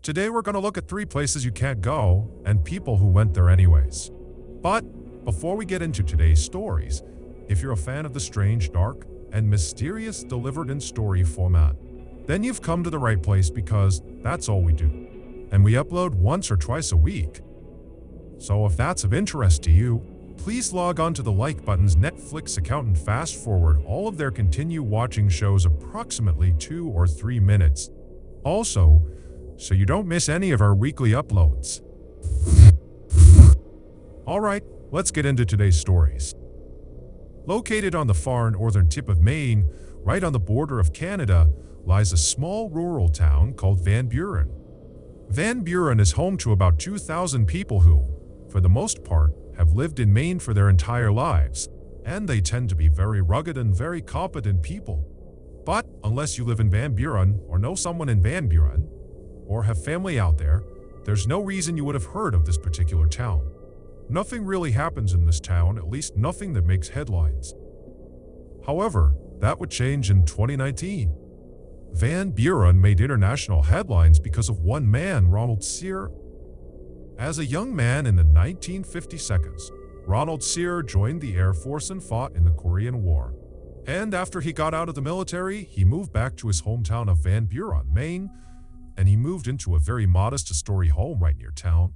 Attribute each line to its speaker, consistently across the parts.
Speaker 1: Today we're going to look at 3 places you can't go and people who went there anyways. But before we get into today's stories, if you're a fan of the strange, dark, and mysterious delivered in story format, then you've come to the right place because that's all we do. And we upload once or twice a week. So if that's of interest to you, please log on to the like button's Netflix account and fast forward all of their continue watching shows approximately 2 or 3 minutes. Also, so you don't miss any of our weekly uploads. Alright, let's get into today's stories. Located on the far northern tip of Maine, right on the border of Canada, lies a small rural town called Van Buren. Van Buren is home to about 2,000 people who, for the most part, have lived in Maine for their entire lives, and they tend to be very rugged and very competent people. But unless you live in Van Buren or know someone in Van Buren, or have family out there, there's no reason you would have heard of this particular town. Nothing really happens in this town, at least nothing that makes headlines. However, that would change in 2019. Van Buren made international headlines because of one man, Ronald Sear. As a young man in the 1950s, Ronald Sear joined the Air Force and fought in the Korean War. And after he got out of the military, he moved back to his hometown of Van Buren, Maine, and he moved into a very modest two-story home right near town.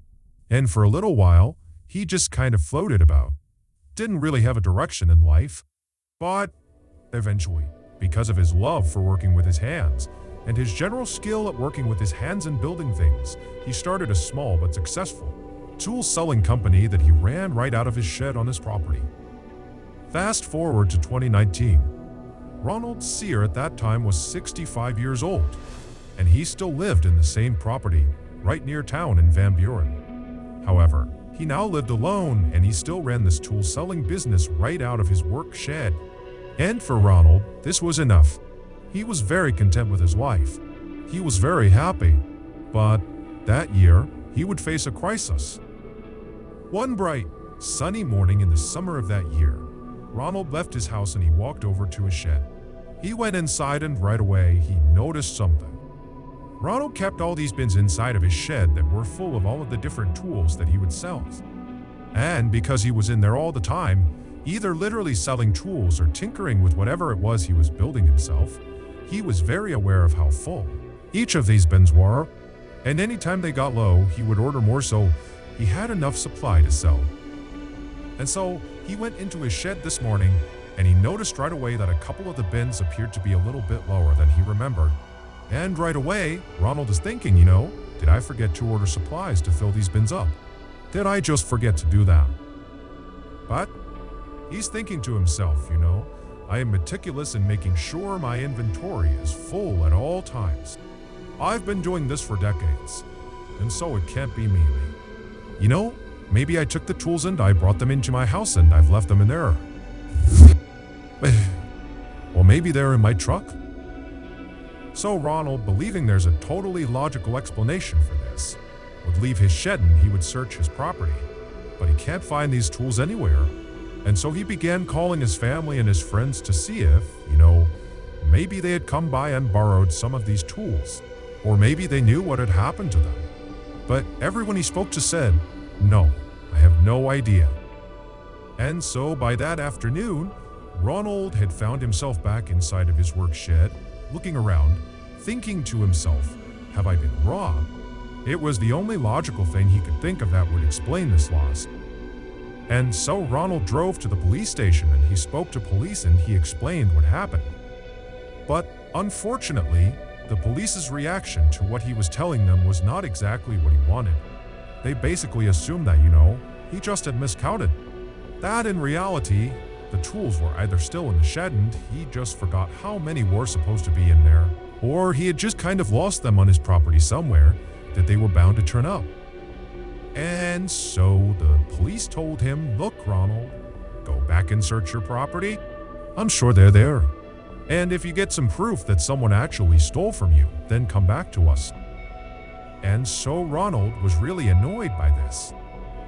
Speaker 1: And for a little while, he just kind of floated about. Didn't really have a direction in life. But eventually, because of his love for working with his hands and his general skill at working with his hands and building things, he started a small but successful tool-selling company that he ran right out of his shed on his property. Fast forward to 2019. Ronald Sear at that time was 65 years old, and he still lived in the same property right near town in Van Buren. However, he now lived alone and he still ran this tool-selling business right out of his work shed. And for Ronald, this was enough. He was very content with his life. He was very happy. But that year, he would face a crisis. One bright, sunny morning in the summer of that year, Ronald left his house and he walked over to his shed. He went inside and right away, he noticed something. Ronald kept all these bins inside of his shed that were full of all of the different tools that he would sell. And because he was in there all the time, either literally selling tools or tinkering with whatever it was he was building himself, he was very aware of how full each of these bins were, and anytime they got low, he would order more so he had enough supply to sell. And so he went into his shed this morning and he noticed right away that a couple of the bins appeared to be a little bit lower than he remembered. And right away, Ronald is thinking, did I forget to order supplies to fill these bins up? Did I just forget to do that? But he's thinking to himself, I am meticulous in making sure my inventory is full at all times. I've been doing this for decades, and so it can't be me. Maybe I took the tools and I brought them into my house and I've left them in there. Or maybe they're in my truck. So Ronald, believing there's a totally logical explanation for this, would leave his shed and he would search his property. But he can't find these tools anywhere. And so he began calling his family and his friends to see if, maybe they had come by and borrowed some of these tools. Or maybe they knew what had happened to them. But everyone he spoke to said, no, I have no idea. And so by that afternoon, Ronald had found himself back inside of his work shed, looking around, thinking to himself, have I been robbed? It was the only logical thing he could think of that would explain this loss. And so Ronald drove to the police station and he spoke to police and he explained what happened. But unfortunately, the police's reaction to what he was telling them was not exactly what he wanted. They basically assumed that, he just had miscounted. That in reality, the tools were either still in the shed and he just forgot how many were supposed to be in there, or he had just kind of lost them on his property somewhere that they were bound to turn up. And so the police told him, look, Ronald, go back and search your property. I'm sure they're there. And if you get some proof that someone actually stole from you, then come back to us. And so Ronald was really annoyed by this.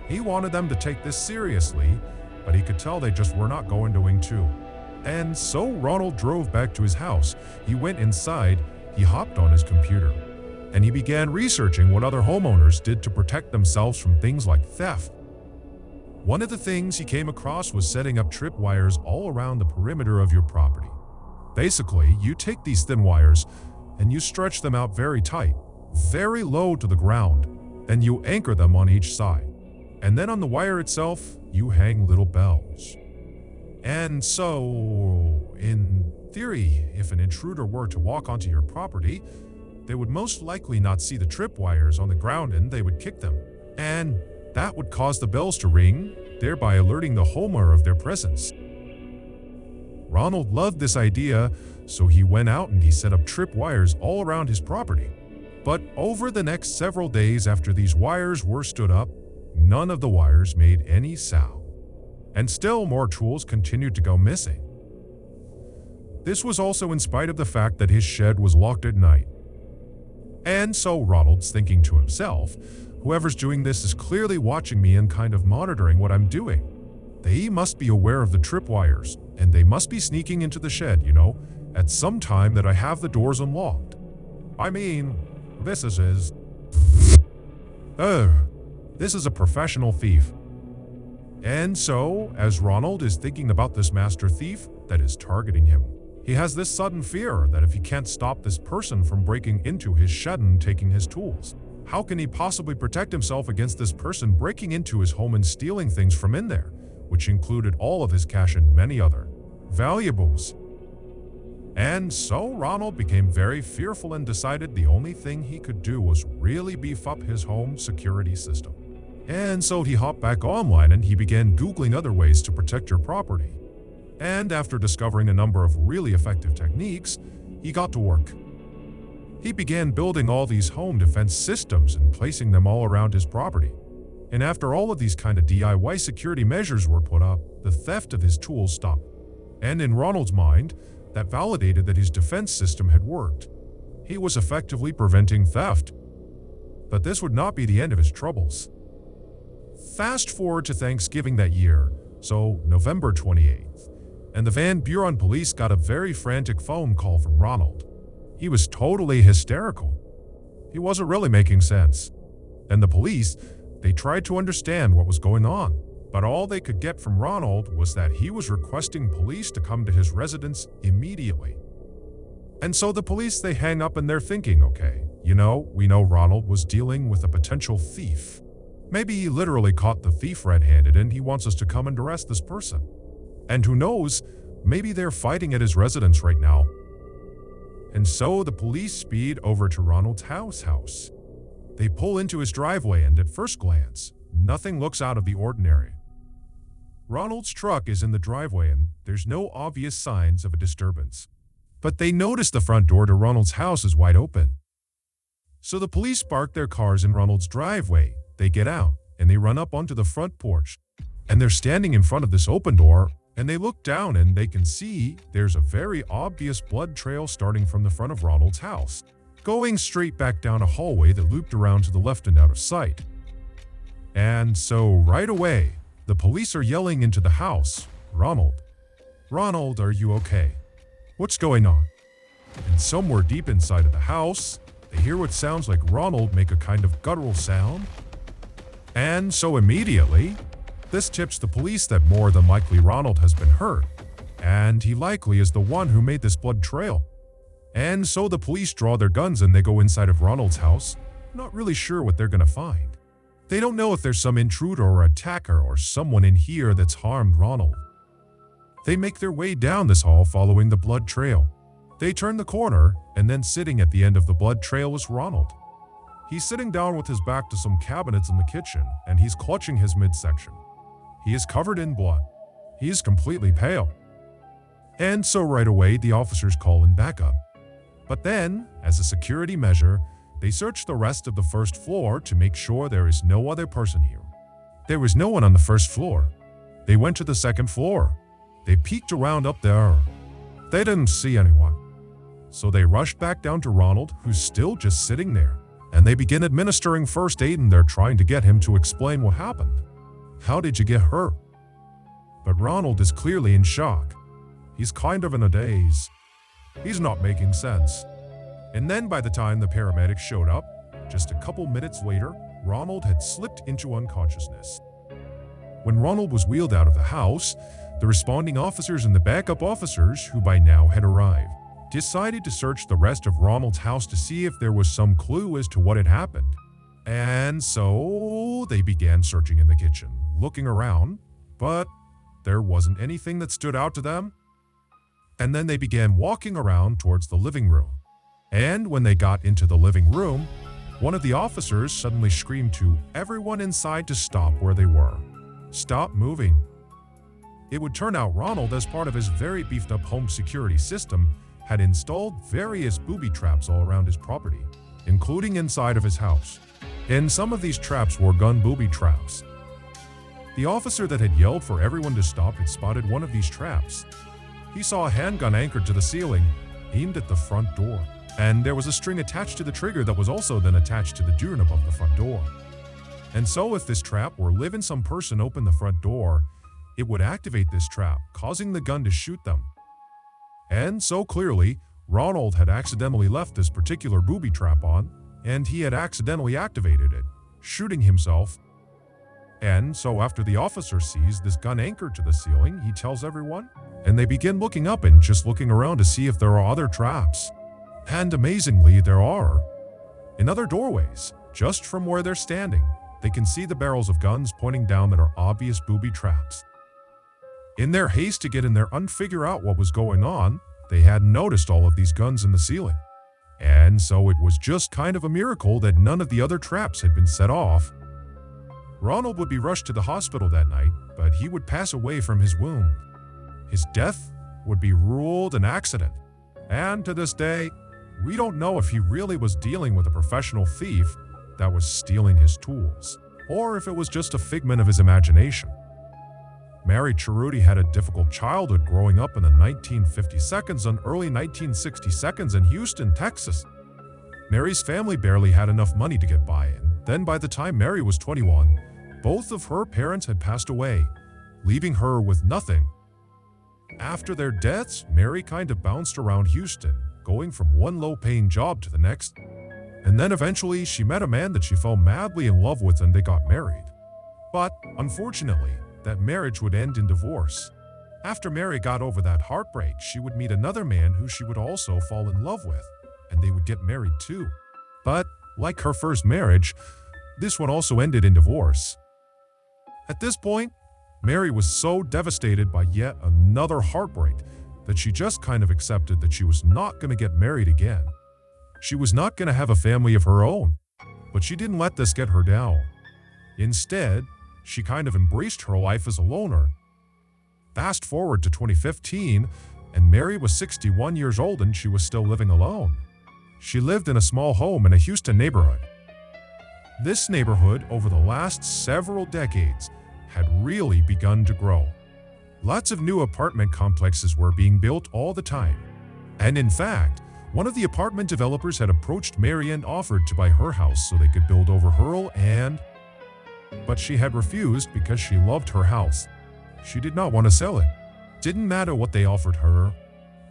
Speaker 1: He wanted them to take this seriously, but he could tell they just were not going to. And so Ronald drove back to his house. He went inside, he hopped on his computer, and he began researching what other homeowners did to protect themselves from things like theft. One of the things he came across was setting up tripwires all around the perimeter of your property. Basically, you take these thin wires and you stretch them out very tight, very low to the ground, and you anchor them on each side. And then on the wire itself, you hang little bells. And so, in theory, if an intruder were to walk onto your property, they would most likely not see the tripwires on the ground and they would kick them. And that would cause the bells to ring, thereby alerting the homeowner of their presence. Ronald loved this idea, so he went out and he set up tripwires all around his property. But over the next several days after these wires were stood up, none of the wires made any sound. And still more tools continued to go missing. This was also in spite of the fact that his shed was locked at night. And so Ronald's thinking to himself, whoever's doing this is clearly watching me and kind of monitoring what I'm doing. They must be aware of the tripwires, and they must be sneaking into the shed, at some time that I have the doors unlocked. I mean, this is a professional thief. And so, as Ronald is thinking about this master thief that is targeting him, he has this sudden fear that if he can't stop this person from breaking into his shed and taking his tools, how can he possibly protect himself against this person breaking into his home and stealing things from in there, which included all of his cash and many other valuables? And so Ronald became very fearful and decided the only thing he could do was really beef up his home security system. And so he hopped back online and he began Googling other ways to protect your property. And after discovering a number of really effective techniques, he got to work. He began building all these home defense systems and placing them all around his property. And after all of these kind of DIY security measures were put up, the theft of his tools stopped. And in Ronald's mind, that validated that his defense system had worked. He was effectively preventing theft. But this would not be the end of his troubles. Fast forward to Thanksgiving that year, so November 28th, and the Van Buren police got a very frantic phone call from Ronald. He was totally hysterical. He wasn't really making sense. And the police, they tried to understand what was going on, but all they could get from Ronald was that he was requesting police to come to his residence immediately. And so the police, they hang up and they're thinking, okay, we know Ronald was dealing with a potential thief. Maybe he literally caught the thief red-handed and he wants us to come and arrest this person. And who knows, maybe they're fighting at his residence right now. And so the police speed over to Ronald's house. They pull into his driveway and at first glance, nothing looks out of the ordinary. Ronald's truck is in the driveway and there's no obvious signs of a disturbance. But they notice the front door to Ronald's house is wide open. So the police park their cars in Ronald's driveway. They get out and they run up onto the front porch. And they're standing in front of this open door and they look down and they can see there's a very obvious blood trail starting from the front of Ronald's house, going straight back down a hallway that looped around to the left and out of sight. And so right away, the police are yelling into the house, Ronald, are you okay? What's going on? And somewhere deep inside of the house, they hear what sounds like Ronald make a kind of guttural sound. And so immediately, this tips the police that more than likely Ronald has been hurt, and he likely is the one who made this blood trail. And so the police draw their guns and they go inside of Ronald's house, not really sure what they're gonna find. They don't know if there's some intruder or attacker or someone in here that's harmed Ronald. They make their way down this hall following the blood trail. They turn the corner, and then sitting at the end of the blood trail is Ronald. He's sitting down with his back to some cabinets in the kitchen, and he's clutching his midsection. He is covered in blood. He is completely pale. And so right away, the officers call in backup. But then, as a security measure, they search the rest of the first floor to make sure there is no other person here. There was no one on the first floor. They went to the second floor. They peeked around up there. They didn't see anyone. So they rushed back down to Ronald, who's still just sitting there, and they begin administering first aid and they're trying to get him to explain what happened. How did you get hurt? But Ronald is clearly in shock. He's kind of in a daze. He's not making sense. And then by the time the paramedics showed up, just a couple minutes later, Ronald had slipped into unconsciousness. When Ronald was wheeled out of the house, the responding officers and the backup officers, who by now had arrived, decided to search the rest of Ronald's house to see if there was some clue as to what had happened. And so they began searching in the kitchen, looking around, but there wasn't anything that stood out to them. And then they began walking around towards the living room. And when they got into the living room, one of the officers suddenly screamed to everyone inside to stop where they were. Stop moving. It would turn out Ronald, as part of his very beefed-up home security system, had installed various booby traps all around his property, including inside of his house. And some of these traps were gun booby traps. The officer that had yelled for everyone to stop had spotted one of these traps. He saw a handgun anchored to the ceiling, aimed at the front door, and there was a string attached to the trigger that was also then attached to the doorknob of the front door. And so if this trap were leaving some person open the front door, it would activate this trap, causing the gun to shoot them. And so clearly, Ronald had accidentally left this particular booby trap on, and he had accidentally activated it, shooting himself. And so after the officer sees this gun anchored to the ceiling, he tells everyone, and they begin looking up and just looking around to see if there are other traps. And amazingly, there are. In other doorways, just from where they're standing, they can see the barrels of guns pointing down that are obvious booby traps. In their haste to get in there and figure out what was going on, they hadn't noticed all of these guns in the ceiling. And so it was just kind of a miracle that none of the other traps had been set off. Ronald would be rushed to the hospital that night, but he would pass away from his wound. His death would be ruled an accident. And to this day, we don't know if he really was dealing with a professional thief that was stealing his tools, or if it was just a figment of his imagination. Mary Cerruti had a difficult childhood growing up in the 1950s and early 1960s in Houston, Texas. Mary's family barely had enough money to get by, and then by the time Mary was 21, both of her parents had passed away, leaving her with nothing. After their deaths, Mary kind of bounced around Houston, going from one low-paying job to the next. And then eventually she met a man that she fell madly in love with and they got married. But unfortunately, that marriage would end in divorce. After Mary got over that heartbreak, she would meet another man who she would also fall in love with, and they would get married too. But like her first marriage, this one also ended in divorce. At this point, Mary was so devastated by yet another heartbreak that she just kind of accepted that she was not going to get married again. She was not going to have a family of her own, but she didn't let this get her down. Instead, she kind of embraced her life as a loner. Fast forward to 2015, and Mary was 61 years old and she was still living alone. She lived in a small home in a Houston neighborhood. This neighborhood, over the last several decades, had really begun to grow. Lots of new apartment complexes were being built all the time. And in fact, one of the apartment developers had approached Mary and offered to buy her house so they could build over her but she had refused because she loved her house. She did not want to sell it. Didn't matter what they offered her.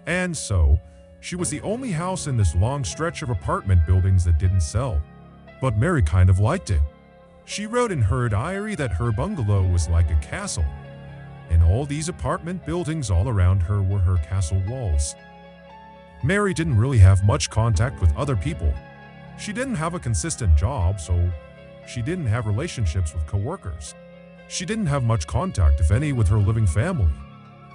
Speaker 1: And so, she was the only house in this long stretch of apartment buildings that didn't sell. But Mary kind of liked it. She wrote in her diary that her bungalow was like a castle, and all these apartment buildings all around her were her castle walls. Mary didn't really have much contact with other people. She didn't have a consistent job, so she didn't have relationships with coworkers. She didn't have much contact, if any, with her living family.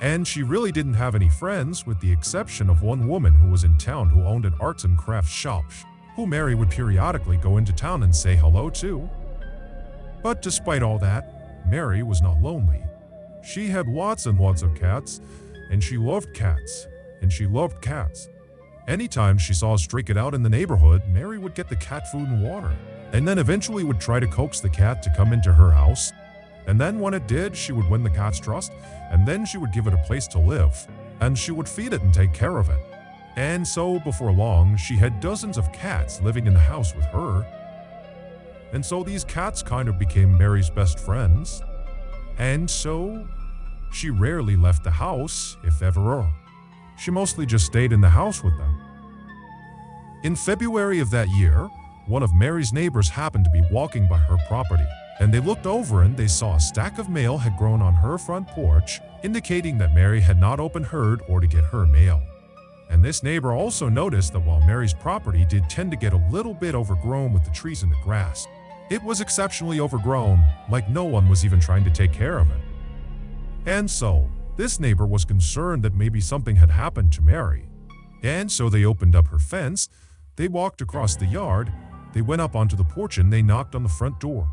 Speaker 1: And she really didn't have any friends, with the exception of one woman who was in town who owned an arts and crafts shop, who Mary would periodically go into town and say hello to. But despite all that, Mary was not lonely. She had lots and lots of cats, and she loved cats, and she loved cats. Anytime she saw a stray cat out in the neighborhood, Mary would get the cat food and water, and then eventually would try to coax the cat to come into her house. And then when it did, she would win the cat's trust, and then she would give it a place to live, and she would feed it and take care of it. And so before long, she had dozens of cats living in the house with her. And so these cats kind of became Mary's best friends. And so she rarely left the house, if ever. She mostly just stayed in the house with them. In February of that year, one of Mary's neighbors happened to be walking by her property, and they looked over and they saw a stack of mail had grown on her front porch, indicating that Mary had not opened hers or to get her mail. And this neighbor also noticed that while Mary's property did tend to get a little bit overgrown with the trees and the grass, it was exceptionally overgrown, like no one was even trying to take care of it. And so, this neighbor was concerned that maybe something had happened to Mary. And so they opened up her fence, they walked across the yard, they went up onto the porch and they knocked on the front door.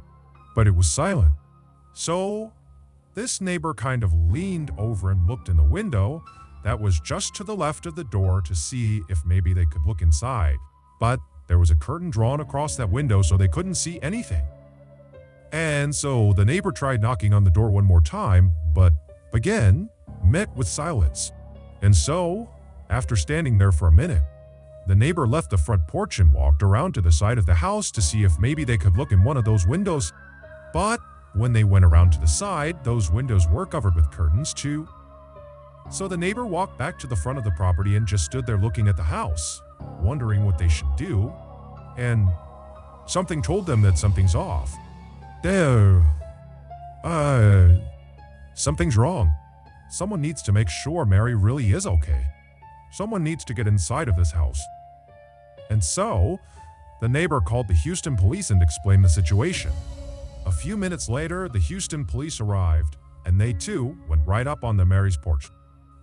Speaker 1: But it was silent. So, this neighbor kind of leaned over and looked in the window that was just to the left of the door to see if maybe they could look inside. But there was a curtain drawn across that window so they couldn't see anything. And so the neighbor tried knocking on the door one more time, but again, met with silence. And so, after standing there for a minute, the neighbor left the front porch and walked around to the side of the house to see if maybe they could look in one of those windows. But when they went around to the side, those windows were covered with curtains too. So the neighbor walked back to the front of the property and just stood there looking at the house, wondering what they should do. And something told them that something's off. Something's wrong. Someone needs to make sure Mary really is okay. Someone needs to get inside of this house. And so, the neighbor called the Houston police and explained the situation. A few minutes later, the Houston police arrived, and they too went right up on the Mary's porch.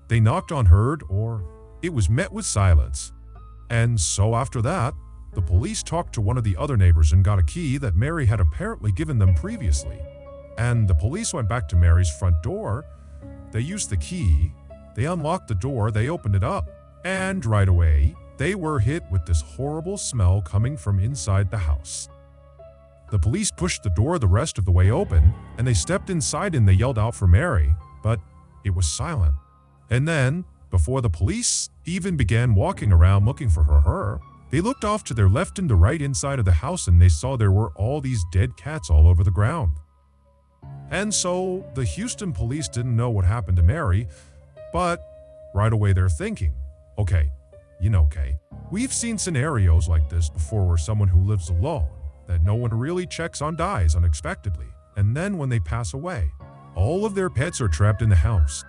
Speaker 1: They knocked on her door, it was met with silence. And so after that, the police talked to one of the other neighbors and got a key that Mary had apparently given them previously. And the police went back to Mary's front door. They used the key, they unlocked the door, they opened it up, and right away, they were hit with this horrible smell coming from inside the house. The police pushed the door the rest of the way open, and they stepped inside and they yelled out for Mary, but it was silent. And then, before the police even began walking around looking for her, they looked off to their left and the right inside of the house and they saw there were all these dead cats all over the ground. And so, the Houston police didn't know what happened to Mary, but right away they're thinking, okay, we've seen scenarios like this before where someone who lives alone, that no one really checks on, dies unexpectedly, and then when they pass away, all of their pets are trapped in the house.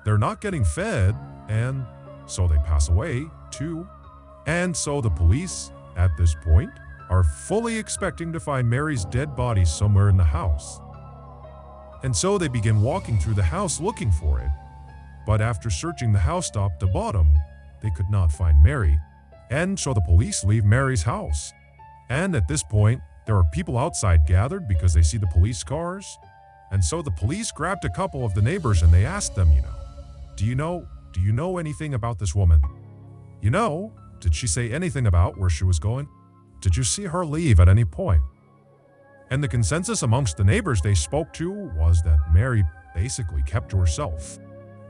Speaker 1: They're not getting fed, and so they pass away too. And so the police, at this point, are fully expecting to find Mary's dead body somewhere in the house. And so they begin walking through the house looking for it. But after searching the house top to bottom, they could not find Mary. And so the police leave Mary's house. And at this point, there are people outside gathered because they see the police cars. And so the police grabbed a couple of the neighbors and they asked them, do you know anything about this woman? Did she say anything about where she was going? Did you see her leave at any point? And the consensus amongst the neighbors they spoke to was that Mary basically kept to herself.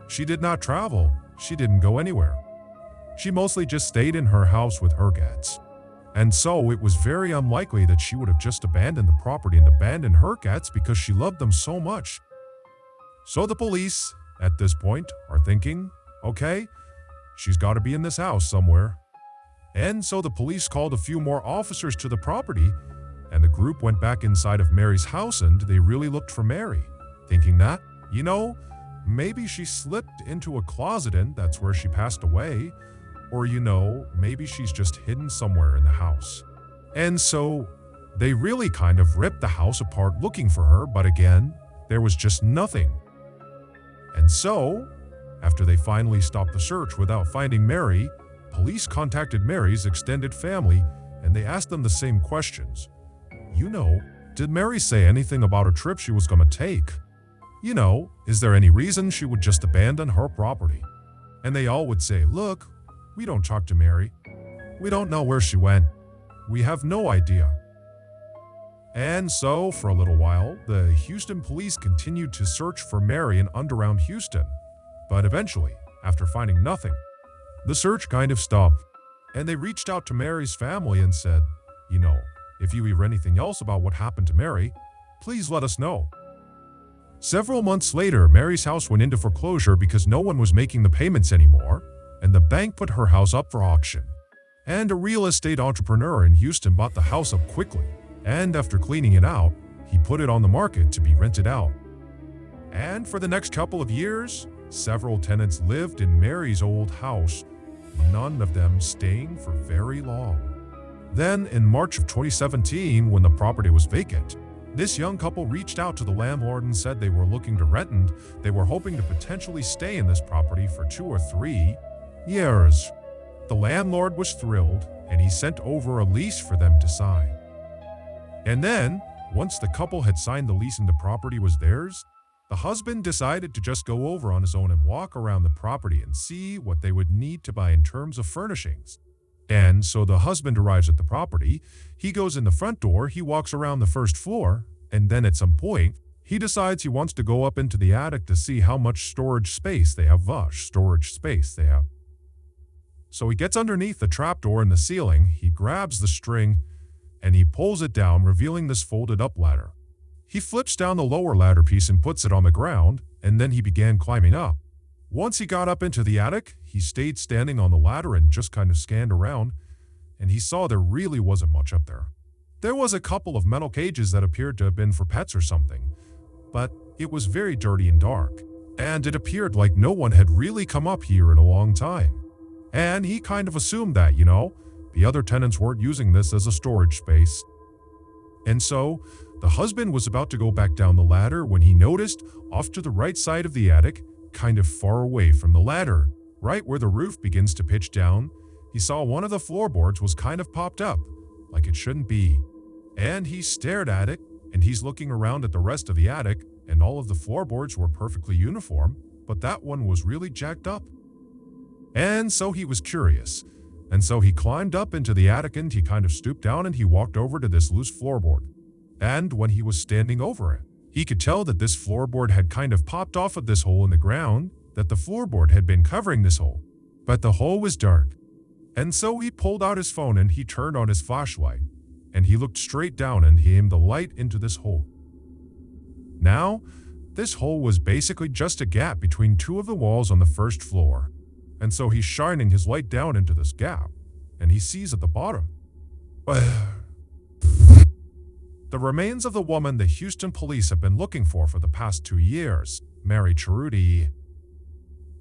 Speaker 1: She did not travel. She didn't go anywhere. She mostly just stayed in her house with her cats. And so it was very unlikely that she would have just abandoned the property and abandoned her cats because she loved them so much. So the police, at this point, are thinking, okay, she's got to be in this house somewhere. And so the police called a few more officers to the property, and the group went back inside of Mary's house and they really looked for Mary, thinking that, maybe she slipped into a closet and that's where she passed away, or maybe she's just hidden somewhere in the house. And so they really kind of ripped the house apart looking for her, but again, there was just nothing. And so, after they finally stopped the search without finding Mary, police contacted Mary's extended family and they asked them the same questions. Did Mary say anything about a trip she was going to take? Is there any reason she would just abandon her property? And they all would say, look, we don't talk to Mary. We don't know where she went. We have no idea. And so, for a little while, the Houston police continued to search for Mary in and around Houston. But eventually, after finding nothing, the search kind of stopped. And they reached out to Mary's family and said, if you hear anything else about what happened to Mary, please let us know. Several months later, Mary's house went into foreclosure because no one was making the payments anymore, and the bank put her house up for auction. And a real estate entrepreneur in Houston bought the house up quickly, and after cleaning it out, he put it on the market to be rented out. And for the next couple of years, several tenants lived in Mary's old house, none of them staying for very long. Then, in March of 2017, when the property was vacant, this young couple reached out to the landlord and said they were looking to rent and they were hoping to potentially stay in this property for 2 or 3 years. The landlord was thrilled, and he sent over a lease for them to sign. And then, once the couple had signed the lease and the property was theirs, the husband decided to just go over on his own and walk around the property and see what they would need to buy in terms of furnishings. And so the husband arrives at the property, he goes in the front door, he walks around the first floor, and then at some point, he decides he wants to go up into the attic to see how much storage space they have. So he gets underneath the trapdoor in the ceiling, he grabs the string, and he pulls it down, revealing this folded-up ladder. He flips down the lower ladder piece and puts it on the ground, and then he began climbing up. Once he got up into the attic, he stayed standing on the ladder and just kind of scanned around, and he saw there really wasn't much up there. There was a couple of metal cages that appeared to have been for pets or something, but it was very dirty and dark, and it appeared like no one had really come up here in a long time. And he kind of assumed that, the other tenants weren't using this as a storage space. And so, the husband was about to go back down the ladder when he noticed, off to the right side of the attic, kind of far away from the ladder, right where the roof begins to pitch down, he saw one of the floorboards was kind of popped up, like it shouldn't be. And he stared at it, and he's looking around at the rest of the attic, and all of the floorboards were perfectly uniform, but that one was really jacked up. And so he was curious, and so he climbed up into the attic and he kind of stooped down and he walked over to this loose floorboard. And when he was standing over it, he could tell that this floorboard had kind of popped off of this hole in the ground, that the floorboard had been covering this hole. But the hole was dark. And so he pulled out his phone and he turned on his flashlight, and he looked straight down and he aimed the light into this hole. Now, this hole was basically just a gap between 2 of the walls on the first floor. And so he's shining his light down into this gap, and he sees at the bottom the remains of the woman the Houston police have been looking for the past 2 years, Mary Cerruti.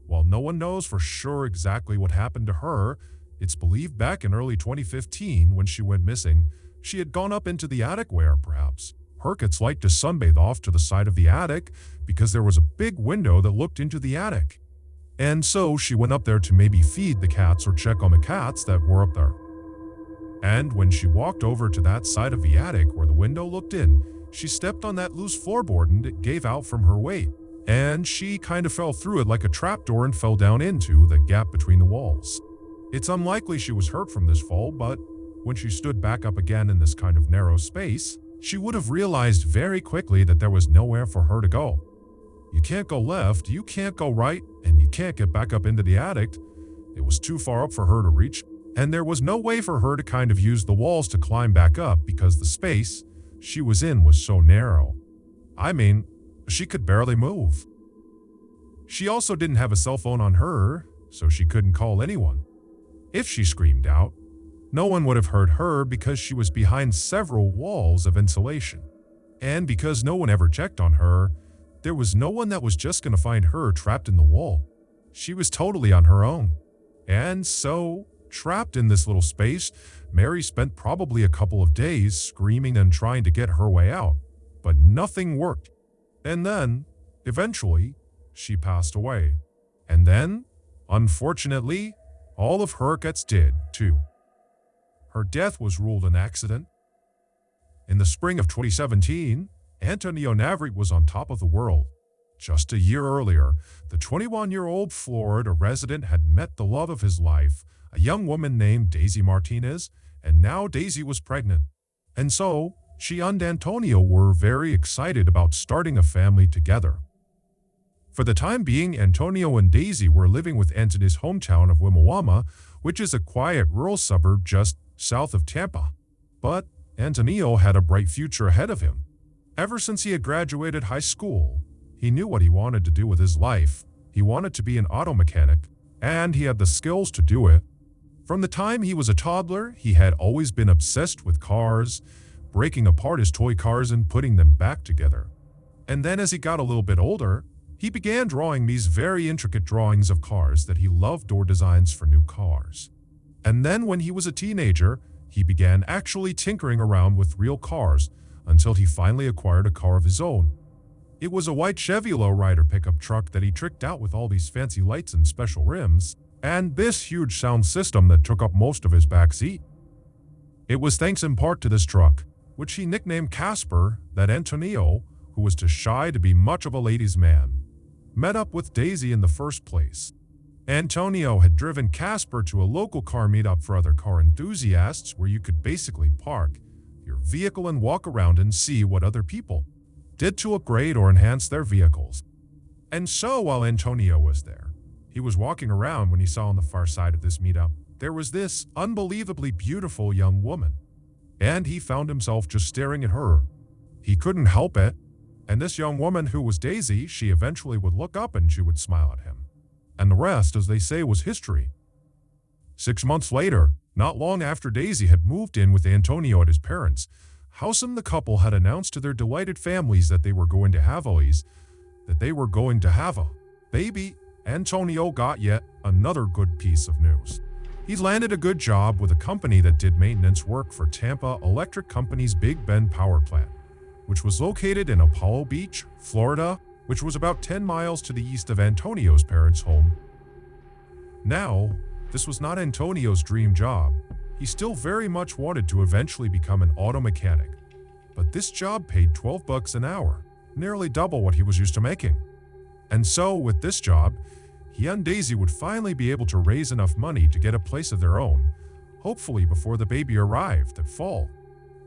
Speaker 1: While no one knows for sure exactly what happened to her, it's believed back in early 2015 when she went missing, she had gone up into the attic where, perhaps, her cats liked to sunbathe off to the side of the attic because there was a big window that looked into the attic. And so she went up there to maybe feed the cats or check on the cats that were up there. And when she walked over to that side of the attic where the window looked in, she stepped on that loose floorboard and it gave out from her weight. And she kind of fell through it like a trapdoor and fell down into the gap between the walls. It's unlikely she was hurt from this fall, but when she stood back up again in this kind of narrow space, she would have realized very quickly that there was nowhere for her to go. You can't go left, you can't go right, and you can't get back up into the attic. It was too far up for her to reach, and there was no way for her to kind of use the walls to climb back up because the space she was in was so narrow. I mean, she could barely move. She also didn't have a cell phone on her, so she couldn't call anyone. If she screamed out, no one would have heard her because she was behind several walls of insulation. And because no one ever checked on her, there was no one that was just going to find her trapped in the wall. She was totally on her own. And so, trapped in this little space, Mary spent probably a couple of days screaming and trying to get her way out, but nothing worked. And then, eventually, she passed away. And then, unfortunately, all of her cats did, too. Her death was ruled an accident. In the spring of 2017, Antonio Navri was on top of the world. Just a year earlier, the 21-year-old Florida resident had met the love of his life, a young woman named Daisy Martinez, and now Daisy was pregnant. And so, she and Antonio were very excited about starting a family together. For the time being, Antonio and Daisy were living with Anthony's hometown of Wimauma, which is a quiet rural suburb just south of Tampa. But Antonio had a bright future ahead of him. Ever since he had graduated high school, he knew what he wanted to do with his life. He wanted to be an auto mechanic, and he had the skills to do it. From the time he was a toddler, he had always been obsessed with cars, breaking apart his toy cars and putting them back together. And then as he got a little bit older, he began drawing these very intricate drawings of cars that he loved or designs for new cars. And then when he was a teenager, he began actually tinkering around with real cars until he finally acquired a car of his own. It was a white Chevy lowrider pickup truck that he tricked out with all these fancy lights and special rims, and this huge sound system that took up most of his back seat. It was thanks in part to this truck, which he nicknamed Casper, that Antonio, who was too shy to be much of a ladies' man, met up with Daisy in the first place. Antonio had driven Casper to a local car meetup for other car enthusiasts where you could basically park your vehicle and walk around and see what other people did to upgrade or enhance their vehicles. And so while Antonio was there, he was walking around when he saw on the far side of this meetup, there was this unbelievably beautiful young woman. And he found himself just staring at her. He couldn't help it. And this young woman, who was Daisy, she eventually would look up and she would smile at him. And the rest, as they say, was history. 6 months later, not long after Daisy had moved in with Antonio at his parents' house, and the couple had announced to their delighted families that they were going to have a baby, Antonio got yet another good piece of news. He landed a good job with a company that did maintenance work for Tampa Electric Company's Big Bend power plant, which was located in Apollo Beach, Florida, which was about 10 miles to the east of Antonio's parents' home. Now, this was not Antonio's dream job. He still very much wanted to eventually become an auto mechanic, but this job paid $12 an hour, nearly double what he was used to making. And so, with this job, he and Daisy would finally be able to raise enough money to get a place of their own, hopefully before the baby arrived that fall.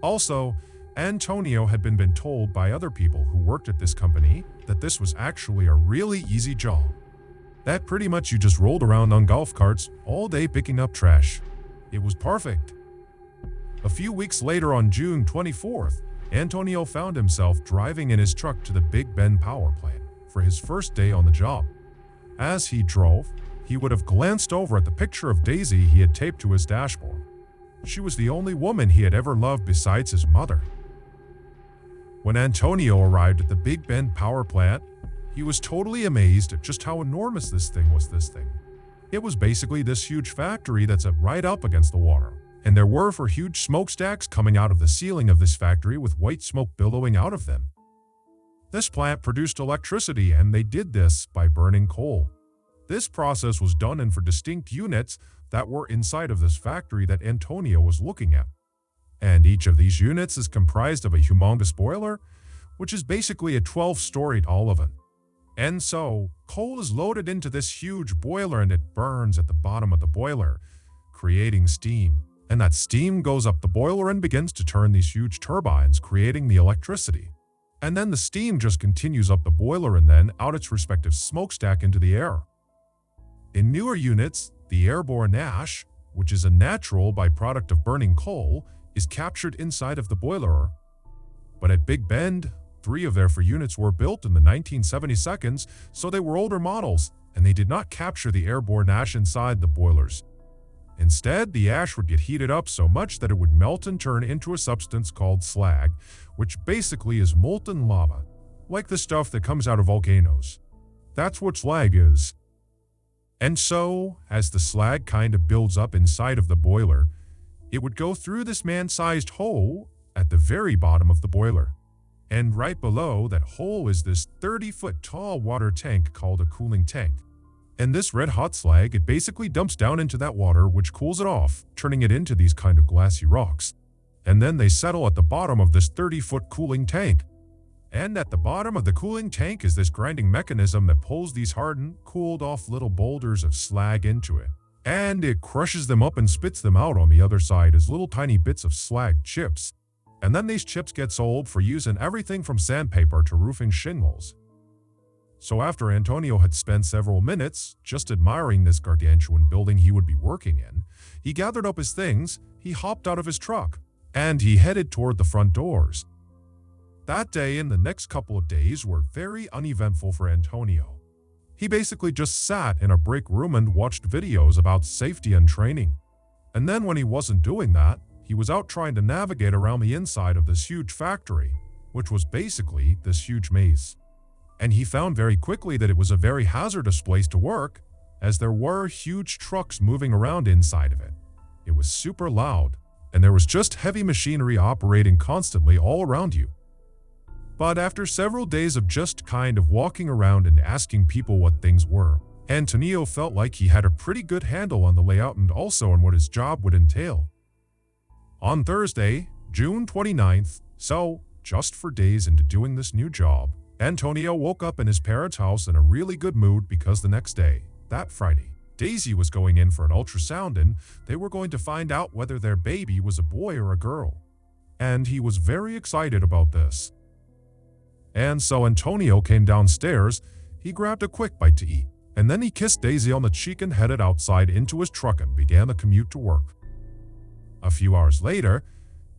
Speaker 1: Also, Antonio had been told by other people who worked at this company that this was actually a really easy job. That pretty much you just rolled around on golf carts all day picking up trash. It was perfect. A few weeks later, on June 24th, Antonio found himself driving in his truck to the Big Bend power plant for his first day on the job. As he drove, he would have glanced over at the picture of Daisy he had taped to his dashboard. She was the only woman he had ever loved besides his mother. When Antonio arrived at the Big Bend power plant, he was totally amazed at just how enormous this thing was. It was basically this huge factory that's right up against the water, and there were huge smokestacks coming out of the ceiling of this factory with white smoke billowing out of them. This plant produced electricity, and they did this by burning coal. This process was done in 4 distinct units that were inside of this factory that Antonio was looking at. And each of these units is comprised of a humongous boiler, which is basically a 12-story tall oven. And so, coal is loaded into this huge boiler and it burns at the bottom of the boiler, creating steam. And that steam goes up the boiler and begins to turn these huge turbines, creating the electricity. And then the steam just continues up the boiler and then out its respective smokestack into the air. In newer units, the airborne ash, which is a natural byproduct of burning coal, is captured inside of the boiler. But at Big Bend, 3 of their 4 units were built in the 1970s, so they were older models, and they did not capture the airborne ash inside the boilers. Instead, the ash would get heated up so much that it would melt and turn into a substance called slag, which basically is molten lava, like the stuff that comes out of volcanoes. That's what slag is. And so, as the slag kind of builds up inside of the boiler, it would go through this man-sized hole at the very bottom of the boiler. And right below that hole is this 30-foot tall water tank called a cooling tank. And this red-hot slag, it basically dumps down into that water, which cools it off, turning it into these kind of glassy rocks. And then they settle at the bottom of this 30-foot cooling tank. And at the bottom of the cooling tank is this grinding mechanism that pulls these hardened, cooled-off little boulders of slag into it. And it crushes them up and spits them out on the other side as little tiny bits of slag chips. And then these chips get sold for use in everything from sandpaper to roofing shingles. So after Antonio had spent several minutes just admiring this gargantuan building he would be working in, he gathered up his things, he hopped out of his truck, and he headed toward the front doors. That day and the next couple of days were very uneventful for Antonio. He basically just sat in a break room and watched videos about safety and training. And then when he wasn't doing that, he was out trying to navigate around the inside of this huge factory, which was basically this huge maze. And he found very quickly that it was a very hazardous place to work, as there were huge trucks moving around inside of it. It was super loud, and there was just heavy machinery operating constantly all around you. But after several days of just kind of walking around and asking people what things were, Antonio felt like he had a pretty good handle on the layout and also on what his job would entail. On Thursday, June 29th, so just 4 days into doing this new job, Antonio woke up in his parents' house in a really good mood because the next day, that Friday, Daisy was going in for an ultrasound and they were going to find out whether their baby was a boy or a girl. And he was very excited about this. And so Antonio came downstairs, he grabbed a quick bite to eat, and then he kissed Daisy on the cheek and headed outside into his truck and began the commute to work. A few hours later,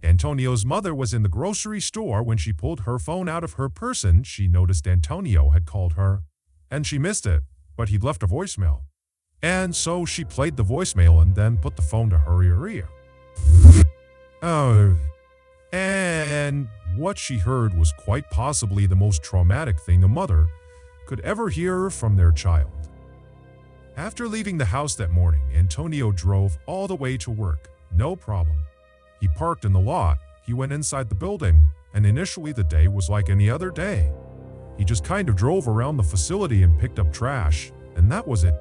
Speaker 1: Antonio's mother was in the grocery store when she pulled her phone out of her purse and she noticed Antonio had called her. And she missed it, but he'd left a voicemail. And so she played the voicemail and then put the phone to her ear. And what she heard was quite possibly the most traumatic thing a mother could ever hear from their child. After leaving the house that morning, Antonio drove all the way to work. No problem. He parked in the lot, he went inside the building, and initially the day was like any other day. He just kind of drove around the facility and picked up trash, and that was it.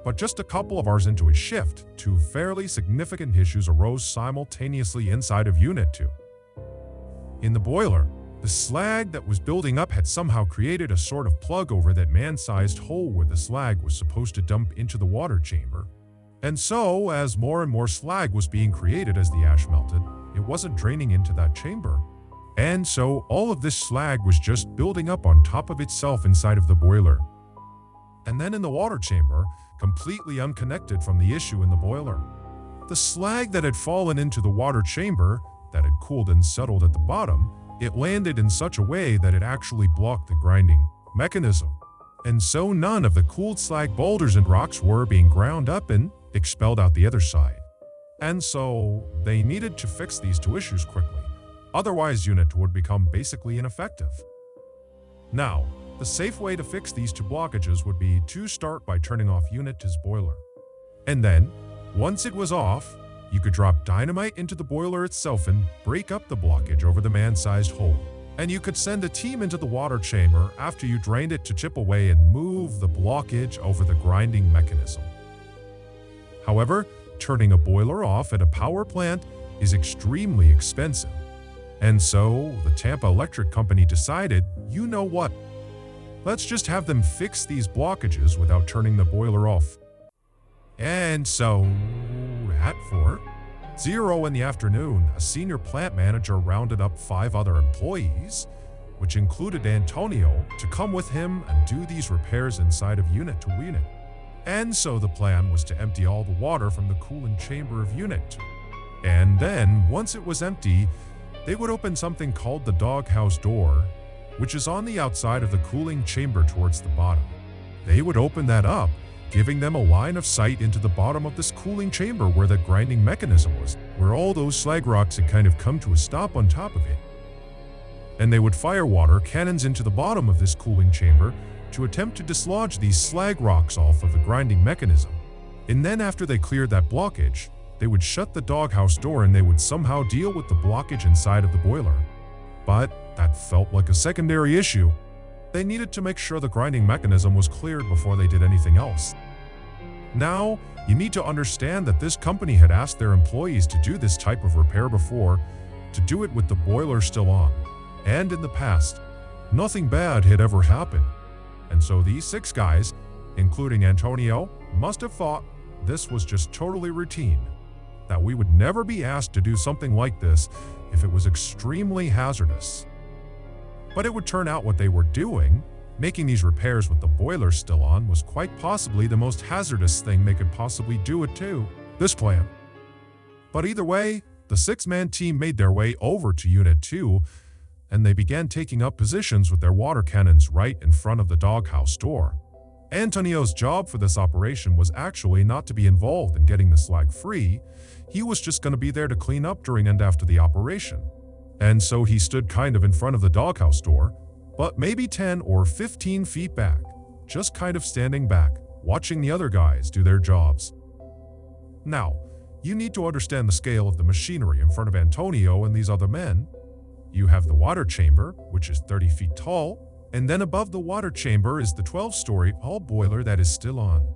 Speaker 1: But just a couple of hours into his shift, 2 fairly significant issues arose simultaneously inside of Unit 2. In the boiler, the slag that was building up had somehow created a sort of plug over that man-sized hole where the slag was supposed to dump into the water chamber. And so, as more and more slag was being created as the ash melted, it wasn't draining into that chamber. And so, all of this slag was just building up on top of itself inside of the boiler. And then in the water chamber, completely unconnected from the issue in the boiler, the slag that had fallen into the water chamber, that had cooled and settled at the bottom, it landed in such a way that it actually blocked the grinding mechanism. And so none of the cooled slag boulders and rocks were being ground up and expelled out the other side. And so they needed to fix these 2 issues quickly, otherwise Unit 2 would become basically ineffective. Now, the safe way to fix these 2 blockages would be to start by turning off Unit 2's boiler. And then, once it was off, you could drop dynamite into the boiler itself and break up the blockage over the man-sized hole. And you could send a team into the water chamber after you drained it to chip away and move the blockage over the grinding mechanism. However, turning a boiler off at a power plant is extremely expensive. And so, the Tampa Electric Company decided, you know what? Let's just have them fix these blockages without turning the boiler off. And so, at 4:00 in the afternoon, a senior plant manager rounded up 5 other employees, which included Antonio, to come with him and do these repairs inside of Unit 2 unit. And so the plan was to empty all the water from the cooling chamber of Unit 2. And then, once it was empty, they would open something called the doghouse door, which is on the outside of the cooling chamber towards the bottom. They would open that up, giving them a line of sight into the bottom of this cooling chamber where the grinding mechanism was, where all those slag rocks had kind of come to a stop on top of it. And they would fire water cannons into the bottom of this cooling chamber to attempt to dislodge these slag rocks off of the grinding mechanism. And then after they cleared that blockage, they would shut the doghouse door and they would somehow deal with the blockage inside of the boiler. But that felt like a secondary issue. They needed to make sure the grinding mechanism was cleared before they did anything else. Now, you need to understand that this company had asked their employees to do this type of repair before, to do it with the boiler still on. And in the past, nothing bad had ever happened. And so these 6 guys, including Antonio, must have thought this was just totally routine, that we would never be asked to do something like this if it was extremely hazardous. But it would turn out what they were doing, making these repairs with the boiler still on, was quite possibly the most hazardous thing they could possibly do it to this plan. But either way, the 6-man team made their way over to Unit 2, and they began taking up positions with their water cannons right in front of the doghouse door. Antonio's job for this operation was actually not to be involved in getting the slag free. He was just going to be there to clean up during and after the operation. And so he stood kind of in front of the doghouse door, but maybe 10 or 15 feet back, just kind of standing back, watching the other guys do their jobs. Now, you need to understand the scale of the machinery in front of Antonio and these other men. You have the water chamber, which is 30 feet tall, and then above the water chamber is the 12-story hall boiler that is still on.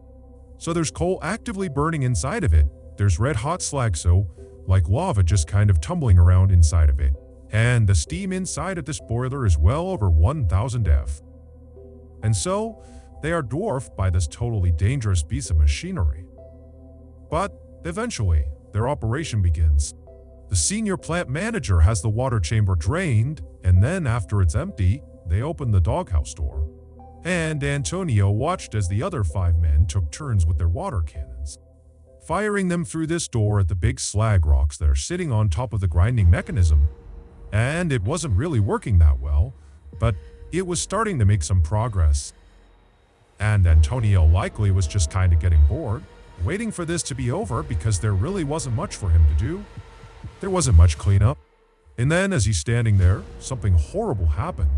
Speaker 1: So there's coal actively burning inside of it. There's red-hot slag, so like lava just kind of tumbling around inside of it. And the steam inside of this boiler is well over 1000 F. And so, they are dwarfed by this totally dangerous piece of machinery. But eventually, their operation begins. The senior plant manager has the water chamber drained, and then after it's empty, they open the doghouse door. And Antonio watched as the other 5 men took turns with their water cannons, firing them through this door at the big slag rocks that are sitting on top of the grinding mechanism. And it wasn't really working that well, but it was starting to make some progress. And Antonio likely was just kind of getting bored, waiting for this to be over because there really wasn't much for him to do. There wasn't much cleanup. And then as he's standing there, something horrible happened.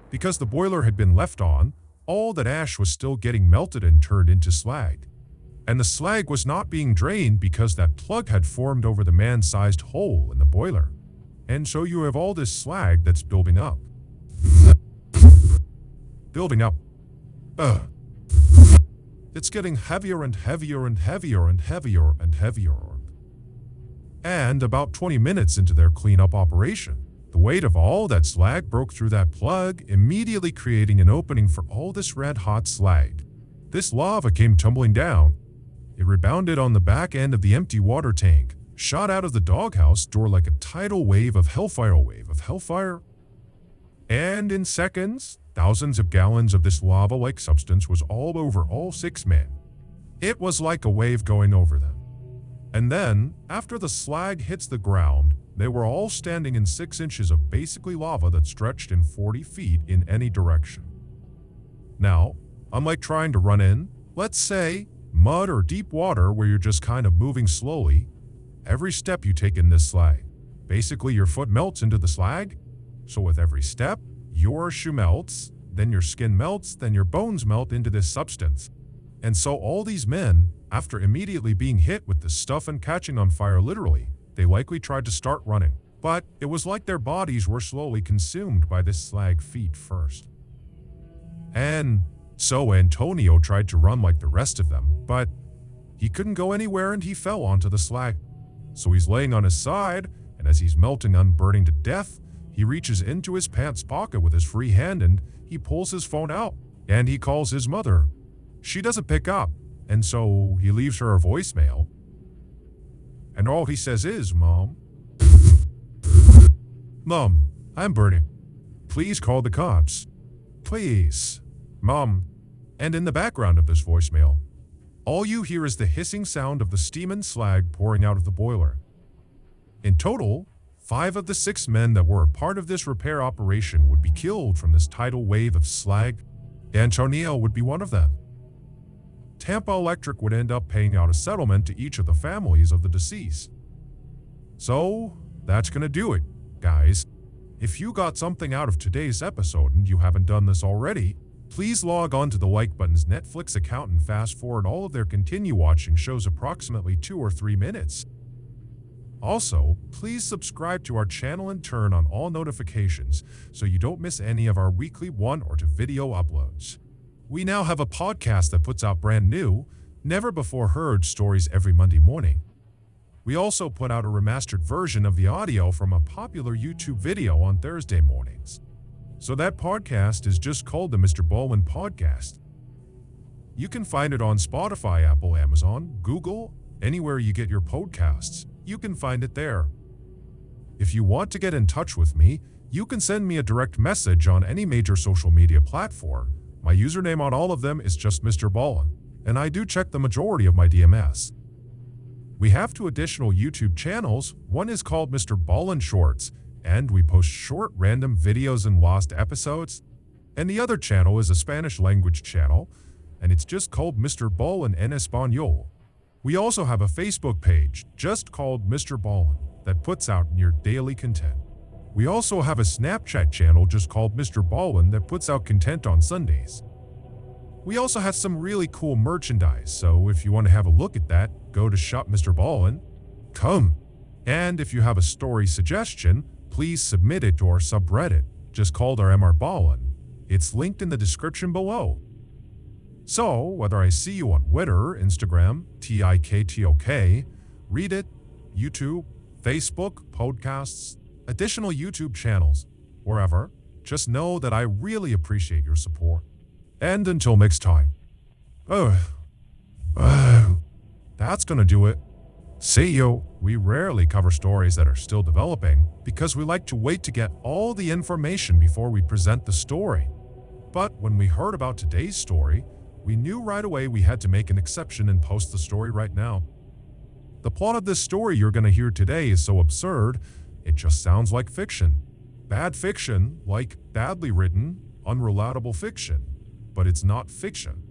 Speaker 1: Because the boiler had been left on, all that ash was still getting melted and turned into slag. And the slag was not being drained because that plug had formed over the man-sized hole in the boiler. And so you have all this slag that's building up. Building up. It's getting heavier and heavier and heavier and heavier and heavier. And about 20 minutes into their cleanup operation, the weight of all that slag broke through that plug, immediately creating an opening for all this red-hot slag. This lava came tumbling down. It rebounded on the back end of the empty water tank, shot out of the doghouse door like a tidal wave of hellfire. And in seconds, thousands of gallons of this lava-like substance was all over all 6 men. It was like a wave going over them. And then, after the slag hits the ground, they were all standing in 6 inches of basically lava that stretched in 40 feet in any direction. Now, unlike trying to run in, let's say, mud or deep water where you're just kind of moving slowly, every step you take in this slag, basically your foot melts into the slag. So with every step, your shoe melts, then your skin melts, then your bones melt into this substance. And so all these men, after immediately being hit with this stuff and catching on fire literally, they likely tried to start running. But it was like their bodies were slowly consumed by this slag feet first. And so Antonio tried to run like the rest of them, but he couldn't go anywhere and he fell onto the slag. So he's laying on his side, and as he's melting and burning to death, he reaches into his pants pocket with his free hand and he pulls his phone out, and he calls his mother. She doesn't pick up, and so he leaves her a voicemail. And all he says is, "Mom. Mom, I'm burning. Please call the cops. Please. Mom." And in the background of this voicemail, all you hear is the hissing sound of the steam and slag pouring out of the boiler. In total, 5 of the 6 men that were a part of this repair operation would be killed from this tidal wave of slag. Antonio would be one of them. Tampa Electric would end up paying out a settlement to each of the families of the deceased. So, that's gonna do it, guys. If you got something out of today's episode and you haven't done this already, please log on to the Like Button's Netflix account and fast forward all of their continue watching shows approximately 2 or 3 minutes. Also, please subscribe to our channel and turn on all notifications so you don't miss any of our weekly 1 or 2 video uploads. We now have a podcast that puts out brand new, never-before-heard stories every Monday morning. We also put out a remastered version of the audio from a popular YouTube video on Thursday mornings. So that podcast is just called the MrBallen's Podcast. You can find it on Spotify, Apple, Amazon, Google, anywhere you get your podcasts. You can find it there. If you want to get in touch with me, you can send me a direct message on any major social media platform. My username on all of them is just MrBallen, and I do check the majority of my DMS. We have 2 additional YouTube channels. One is called MrBallen Shorts, and we post short random videos and lost episodes. And the other channel is a Spanish language channel, and it's just called MrBallen's en Español. We also have a Facebook page just called MrBallen's that puts out near daily content. We also have a Snapchat channel just called MrBallen's that puts out content on Sundays. We also have some really cool merchandise, so if you want to have a look at that, go to Shop MrBallen's. Come! And if you have a story suggestion, please submit it to our subreddit, just called our MrBallen's. It's linked in the description below. So, whether I see you on Twitter, Instagram, TikTok, Reddit, YouTube, Facebook, podcasts, additional YouTube channels, wherever, just know that I really appreciate your support. And until next time. That's gonna do it. See you. We rarely cover stories that are still developing because we like to wait to get all the information before we present the story. But when we heard about today's story, we knew right away we had to make an exception and post the story right now. The plot of this story you're gonna hear today is so absurd, it just sounds like fiction. Bad fiction, like badly written, unreliable fiction. But it's not fiction.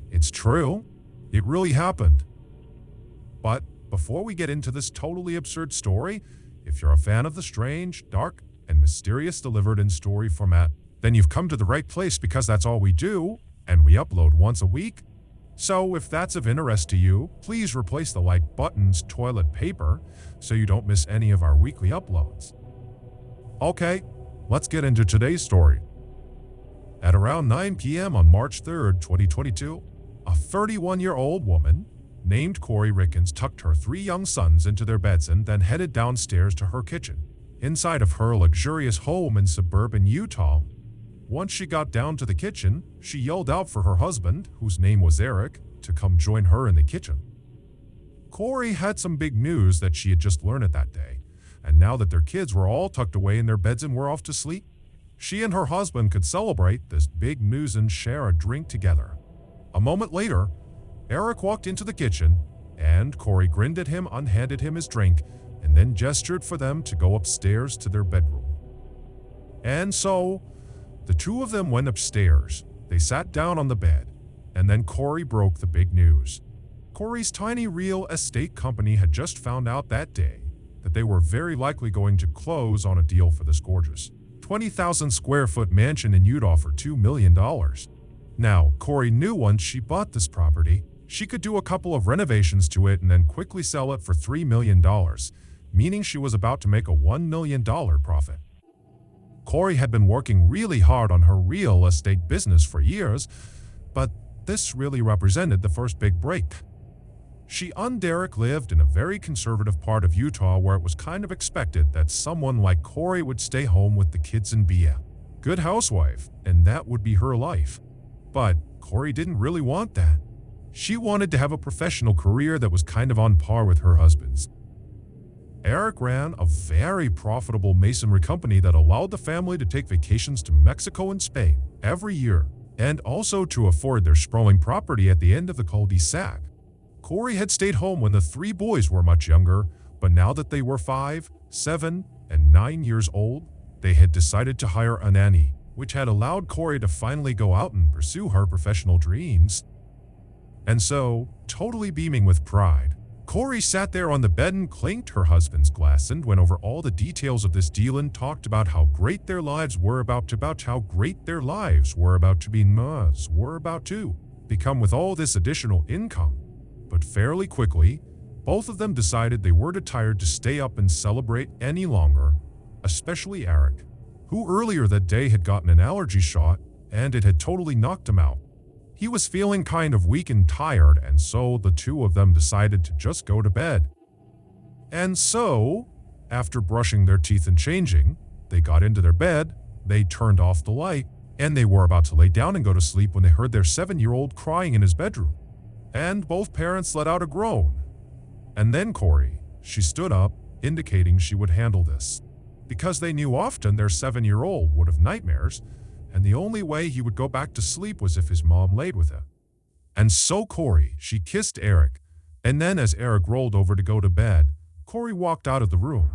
Speaker 1: It's true. It really happened. But before we get into this totally absurd story, if you're a fan of the strange, dark, and mysterious delivered in story format, then you've come to the right place because that's all we do, and we upload once a week. So if that's of interest to you, please replace the like button's toilet paper so you don't miss any of our weekly uploads. Okay, let's get into today's story. At around 9 p.m. on March 3rd, 2022, a 31-year-old woman named Corey Rickens tucked her 3 young sons into their beds and then headed downstairs to her kitchen, inside of her luxurious home in suburban Utah. Once she got down to the kitchen, she yelled out for her husband, whose name was Eric, to come join her in the kitchen. Corey had some big news that she had just learned that day, and now that their kids were all tucked away in their beds and were off to sleep, she and her husband could celebrate this big news and share a drink together. A moment later, Eric walked into the kitchen, and Corey grinned at him, unhanded him his drink, and then gestured for them to go upstairs to their bedroom. And so, the two of them went upstairs. They sat down on the bed, and then Corey broke the big news. Corey's tiny real estate company had just found out that day that they were very likely going to close on a deal for this gorgeous 20,000 square foot mansion in Utah for $2 million. Now, Corey knew once she bought this property, she could do a couple of renovations to it and then quickly sell it for $3 million, meaning she was about to make a $1 million profit. Corey had been working really hard on her real estate business for years, but this really represented the first big break. She and Derek lived in a very conservative part of Utah where it was kind of expected that someone like Corey would stay home with the kids and be a good housewife, and that would be her life. But Corey didn't really want that. She wanted to have a professional career that was kind of on par with her husband's. Eric ran a very profitable masonry company that allowed the family to take vacations to Mexico and Spain every year, and also to afford their sprawling property at the end of the cul-de-sac. Corey had stayed home when the 3 boys were much younger, but now that they were 5, 7, and 9 years old, they had decided to hire a nanny, which had allowed Corey to finally go out and pursue her professional dreams. And so, totally beaming with pride, Corey sat there on the bed and clinked her husband's glass and went over all the details of this deal and talked about how great their lives were about to become with all this additional income. But fairly quickly, both of them decided they were too tired to stay up and celebrate any longer, especially Eric, who earlier that day had gotten an allergy shot and it had totally knocked him out. He was feeling kind of weak and tired, and so the two of them decided to just go to bed. And so, after brushing their teeth and changing, they got into their bed, they turned off the light, and they were about to lay down and go to sleep when they heard their 7-year-old crying in his bedroom. And both parents let out a groan. And then Corey, she stood up, indicating she would handle this, because they knew often their 7-year-old would have nightmares, and the only way he would go back to sleep was if his mom laid with him. And so Corey, she kissed Eric, and then as Eric rolled over to go to bed, Corey walked out of the room.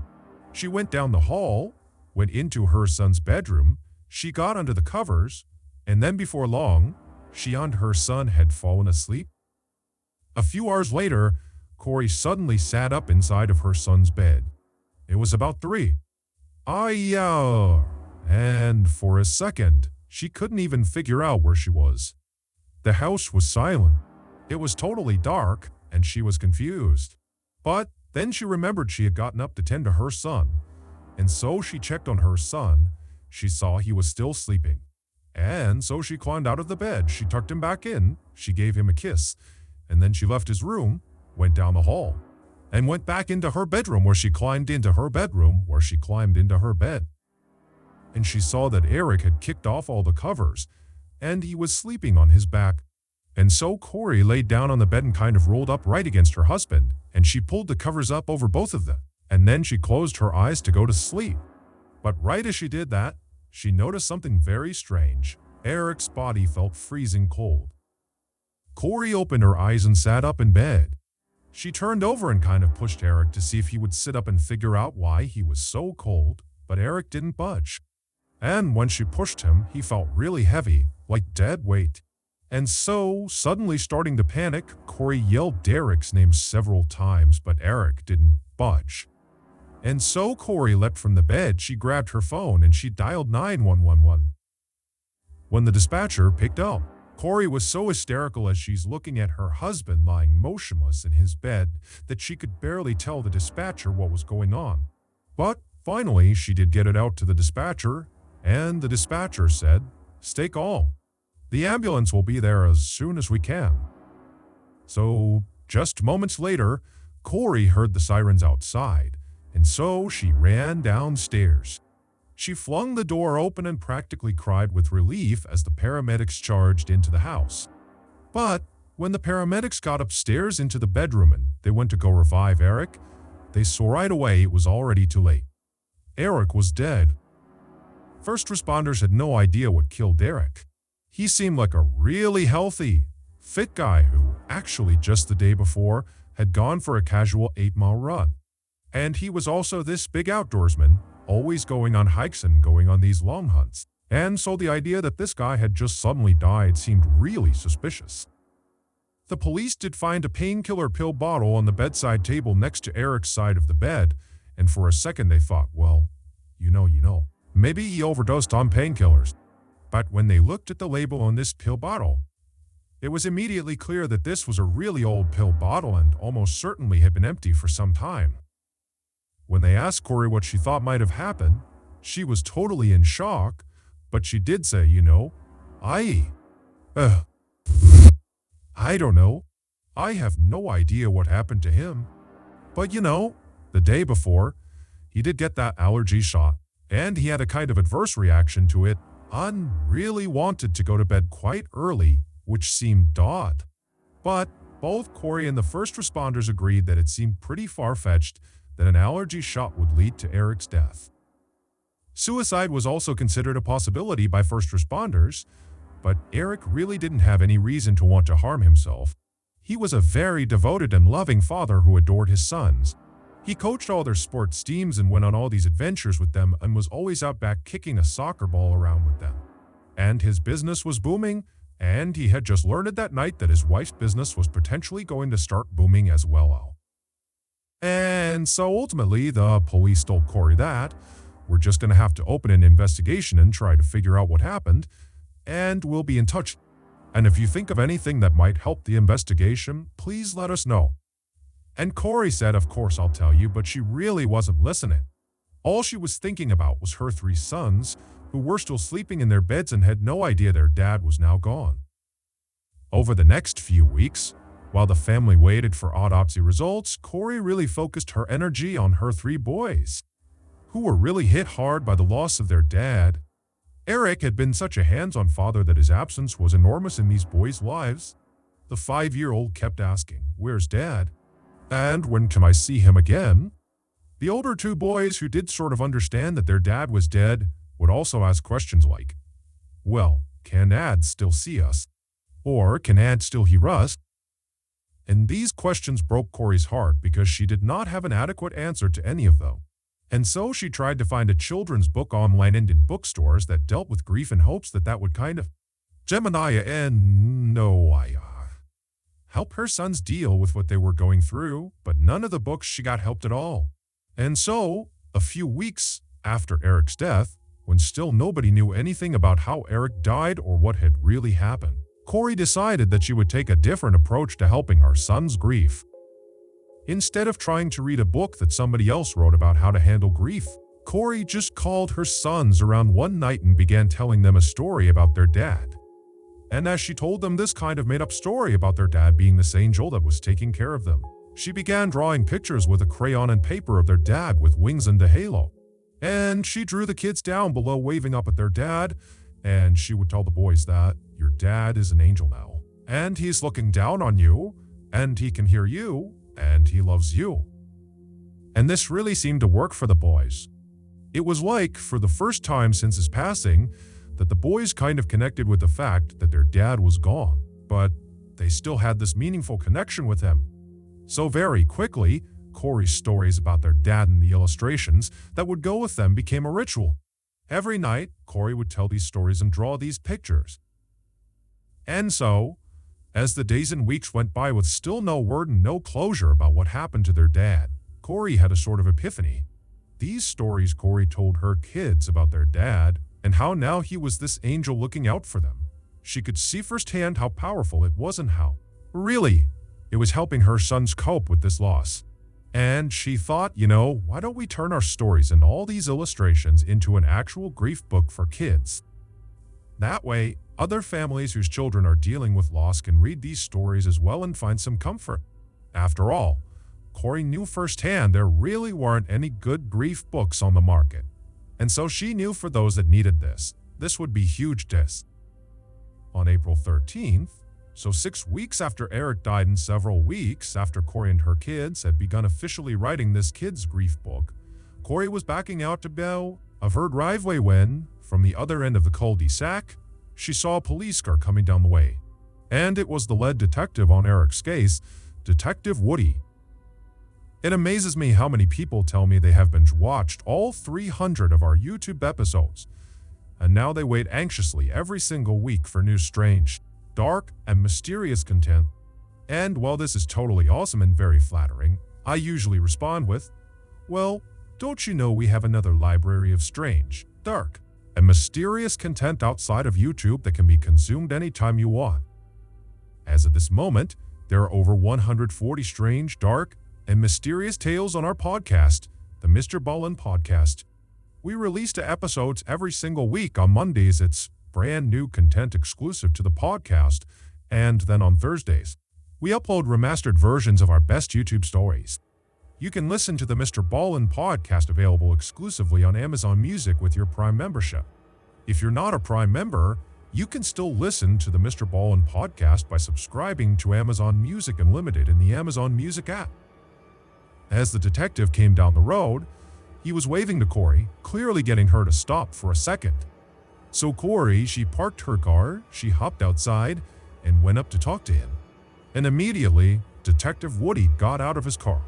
Speaker 1: She went down the hall, went into her son's bedroom, she got under the covers, and then before long, she and her son had fallen asleep. A few hours later, Corey suddenly sat up inside of her son's bed. It was about 3 a.m. And for a second, she couldn't even figure out where she was. The house was silent. It was totally dark, and she was confused. But then she remembered she had gotten up to tend to her son, and so she checked on her son. She saw he was still sleeping. And so she climbed out of the bed, she tucked him back in, she gave him a kiss, and then she left his room, went down the hall, and went back into her bedroom where she climbed into her bedroom where she climbed into her bed. And she saw that Eric had kicked off all the covers, and he was sleeping on his back. And so Corey laid down on the bed and kind of rolled up right against her husband, and she pulled the covers up over both of them, and then she closed her eyes to go to sleep. But right as she did that, she noticed something very strange. Eric's body felt freezing cold. Corey opened her eyes and sat up in bed. She turned over and kind of pushed Eric to see if he would sit up and figure out why he was so cold, but Eric didn't budge. And when she pushed him, he felt really heavy, like dead weight. And so, suddenly starting to panic, Corey yelled Eric's name several times, but Eric didn't budge. And so Corey leapt from the bed, she grabbed her phone and she dialed 911. When the dispatcher picked up, Corey was so hysterical as she's looking at her husband lying motionless in his bed that she could barely tell the dispatcher what was going on. But finally, she did get it out to the dispatcher, and the dispatcher said, "Stay calm. The ambulance will be there as soon as we can." So, just moments later, Corey heard the sirens outside, and so she ran downstairs. She flung the door open and practically cried with relief as the paramedics charged into the house. But when the paramedics got upstairs into the bedroom and they went to go revive Eric, they saw right away it was already too late. Eric was dead. First responders had no idea what killed Eric. He seemed like a really healthy, fit guy who actually just the day before had gone for a casual 8-mile run. And he was also this big outdoorsman, always going on hikes and going on these long hunts. And so the idea that this guy had just suddenly died seemed really suspicious. The police did find a painkiller pill bottle on the bedside table next to Eric's side of the bed, and for a second they thought, well, you know, maybe he overdosed on painkillers. But when they looked at the label on this pill bottle, it was immediately clear that this was a really old pill bottle and almost certainly had been empty for some time. When they asked Corey what she thought might have happened, she was totally in shock, but she did say, I don't know. I have no idea what happened to him. But the day before, he did get that allergy shot, and he had a kind of adverse reaction to it, and really wanted to go to bed quite early, which seemed odd. But both Corey and the first responders agreed that it seemed pretty far-fetched that an allergy shot would lead to Eric's death. Suicide was also considered a possibility by first responders, but Eric really didn't have any reason to want to harm himself. He was a very devoted and loving father who adored his sons. He coached all their sports teams and went on all these adventures with them and was always out back kicking a soccer ball around with them. And his business was booming, and he had just learned that night that his wife's business was potentially going to start booming as well. And so ultimately, the police told Corey that we're just going to have to open an investigation and try to figure out what happened, and we'll be in touch. And if you think of anything that might help the investigation, please let us know. And Corey said, of course I'll tell you, but she really wasn't listening. All she was thinking about was her 3 sons, who were still sleeping in their beds and had no idea their dad was now gone. Over the next few weeks, while the family waited for autopsy results, Corey really focused her energy on her 3 boys, who were really hit hard by the loss of their dad. Eric had been such a hands-on father that his absence was enormous in these boys' lives. The 5-year-old kept asking, "Where's Dad? And when can I see him again?" The older 2 boys, who did sort of understand that their dad was dead, would also ask questions like, "Well, can Dad still see us? Or can Dad still hear us?" And these questions broke Corey's heart because she did not have an adequate answer to any of them. And so she tried to find a children's book online and in bookstores that dealt with grief in hopes that that would kind of Gemini and Noah help her sons deal with what they were going through, but none of the books she got helped at all. And so, a few weeks after Eric's death, when still nobody knew anything about how Eric died or what had really happened, Corey decided that she would take a different approach to helping her son's grief. Instead of trying to read a book that somebody else wrote about how to handle grief, Corey just called her sons around one night and began telling them a story about their dad. And as she told them this kind of made-up story about their dad being this angel that was taking care of them, she began drawing pictures with a crayon and paper of their dad with wings and a halo. And she drew the kids down below waving up at their dad, and she would tell the boys that, "Your dad is an angel now, and he's looking down on you, and he can hear you, and he loves you." And this really seemed to work for the boys. It was like, for the first time since his passing, that the boys kind of connected with the fact that their dad was gone, but they still had this meaningful connection with him. So very quickly, Corey's stories about their dad and the illustrations that would go with them became a ritual. Every night, Corey would tell these stories and draw these pictures. And so, as the days and weeks went by with still no word and no closure about what happened to their dad, Corey had a sort of epiphany. These stories Corey told her kids about their dad and how now he was this angel looking out for them. She could see firsthand how powerful it was and how, really, it was helping her sons cope with this loss. And she thought, why don't we turn our stories and all these illustrations into an actual grief book for kids? That way, other families whose children are dealing with loss can read these stories as well and find some comfort. After all, Corey knew firsthand there really weren't any good grief books on the market. And so she knew for those that needed this would be huge disc. On April 13th, so 6 weeks after Eric died and several weeks after Corey and her kids had begun officially writing this kids' grief book, Corey was backing out to Belle of her driveway when, from the other end of the cul-de-sac, she saw a police car coming down the way. And it was the lead detective on Eric's case, Detective Woody. It amazes me how many people tell me they have binge-watched all 300 of our YouTube episodes, and now they wait anxiously every single week for new strange, dark, and mysterious content. And while this is totally awesome and very flattering, I usually respond with, "Well, don't you know we have another library of strange, dark, and mysterious content outside of YouTube that can be consumed anytime you want?" As of this moment, there are over 140 strange, dark, and mysterious tales on our podcast, the MrBallen's podcast. We release the episodes every single week. On Mondays, it's brand new content exclusive to the podcast, and then on Thursdays, we upload remastered versions of our best YouTube stories. You can listen to the MrBallen's podcast available exclusively on Amazon Music with your Prime membership. If you're not a Prime member, you can still listen to the MrBallen's podcast by subscribing to Amazon Music Unlimited in the Amazon Music app. As the detective came down the road, he was waving to Corey, clearly getting her to stop for a second. So Corey, she parked her car, she hopped outside, and went up to talk to him. And immediately, Detective Woody got out of his car.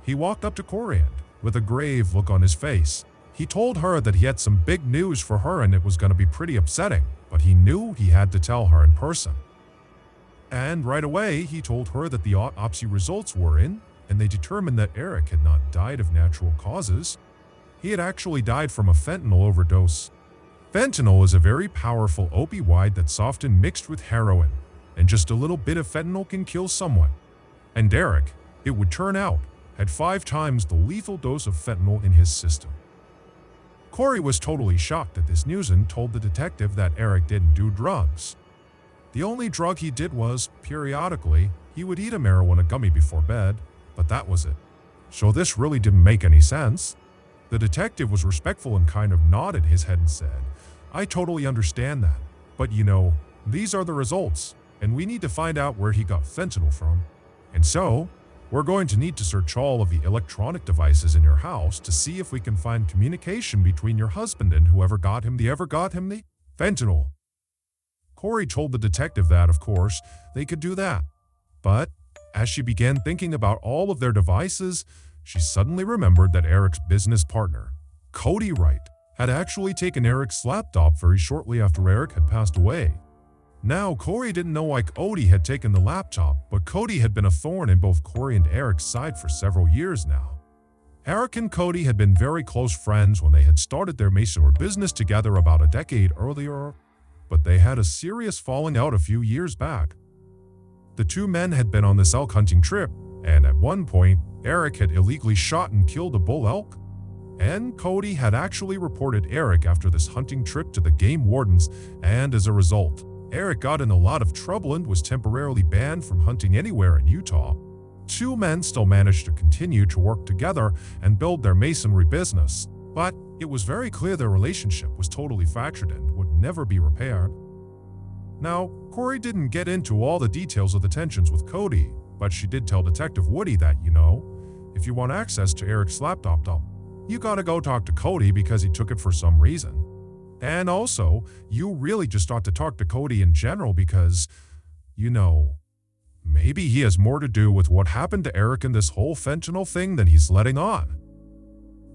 Speaker 1: He walked up to Corey and, with a grave look on his face, he told her that he had some big news for her and it was going to be pretty upsetting, but he knew he had to tell her in person. And right away, he told her that the autopsy results were in, and they determined that Eric had not died of natural causes. He had actually died from a fentanyl overdose. Fentanyl is a very powerful opioid that's often mixed with heroin, and just a little bit of fentanyl can kill someone. And Eric, it would turn out, had 5 times the lethal dose of fentanyl in his system. Corey was totally shocked at this news and told the detective that Eric didn't do drugs. The only drug he did was, periodically, he would eat a marijuana gummy before bed, but that was it. So this really didn't make any sense. The detective was respectful and kind of nodded his head and said, "I totally understand that, but these are the results, and we need to find out where he got fentanyl from. And so, we're going to need to search all of the electronic devices in your house to see if we can find communication between your husband and whoever got him the fentanyl." Corey told the detective that, of course, they could do that. But as she began thinking about all of their devices, she suddenly remembered that Eric's business partner, Cody Wright, had actually taken Eric's laptop very shortly after Eric had passed away. Now, Corey didn't know why Cody had taken the laptop, but Cody had been a thorn in both Corey and Eric's side for several years now. Eric and Cody had been very close friends when they had started their masonry business together about a decade earlier, but they had a serious falling out a few years back. The two men had been on this elk hunting trip, and at one point, Eric had illegally shot and killed a bull elk. And Cody had actually reported Eric after this hunting trip to the game wardens, and as a result, Eric got in a lot of trouble and was temporarily banned from hunting anywhere in Utah. Two men still managed to continue to work together and build their masonry business, but it was very clear their relationship was totally fractured and would never be repaired. Now, Corey didn't get into all the details of the tensions with Cody, but she did tell Detective Woody that, if you want access to Eric's laptop, you gotta go talk to Cody because he took it for some reason. And also, you really just ought to talk to Cody in general because, maybe he has more to do with what happened to Eric in this whole fentanyl thing than he's letting on.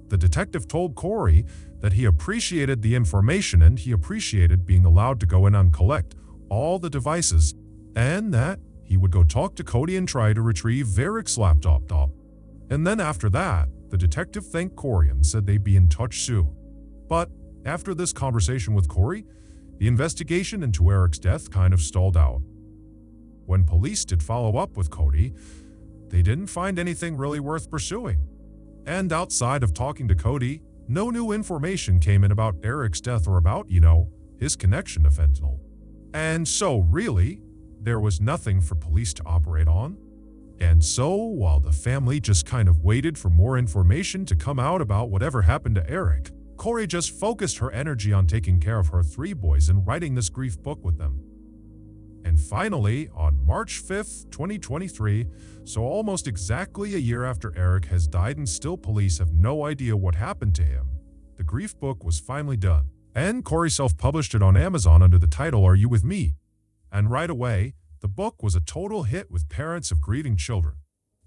Speaker 1: The detective told Corey that he appreciated the information and he appreciated being allowed to go in and collect all the devices, and that he would go talk to Cody and try to retrieve Eric's laptop. And then after that, the detective thanked Corey and said they'd be in touch soon. But after this conversation with Corey, the investigation into Eric's death kind of stalled out. When police did follow up with Cody, they didn't find anything really worth pursuing. And outside of talking to Cody, no new information came in about Eric's death or about, his connection to fentanyl. And so really, there was nothing for police to operate on. And so, while the family just kind of waited for more information to come out about whatever happened to Eric, Corey just focused her energy on taking care of her three boys and writing this grief book with them. And finally, on March 5th, 2023, so almost exactly a year after Eric has died and still police have no idea what happened to him, the grief book was finally done. And Corey self-published it on Amazon under the title Are You With Me? And right away, the book was a total hit with parents of grieving children.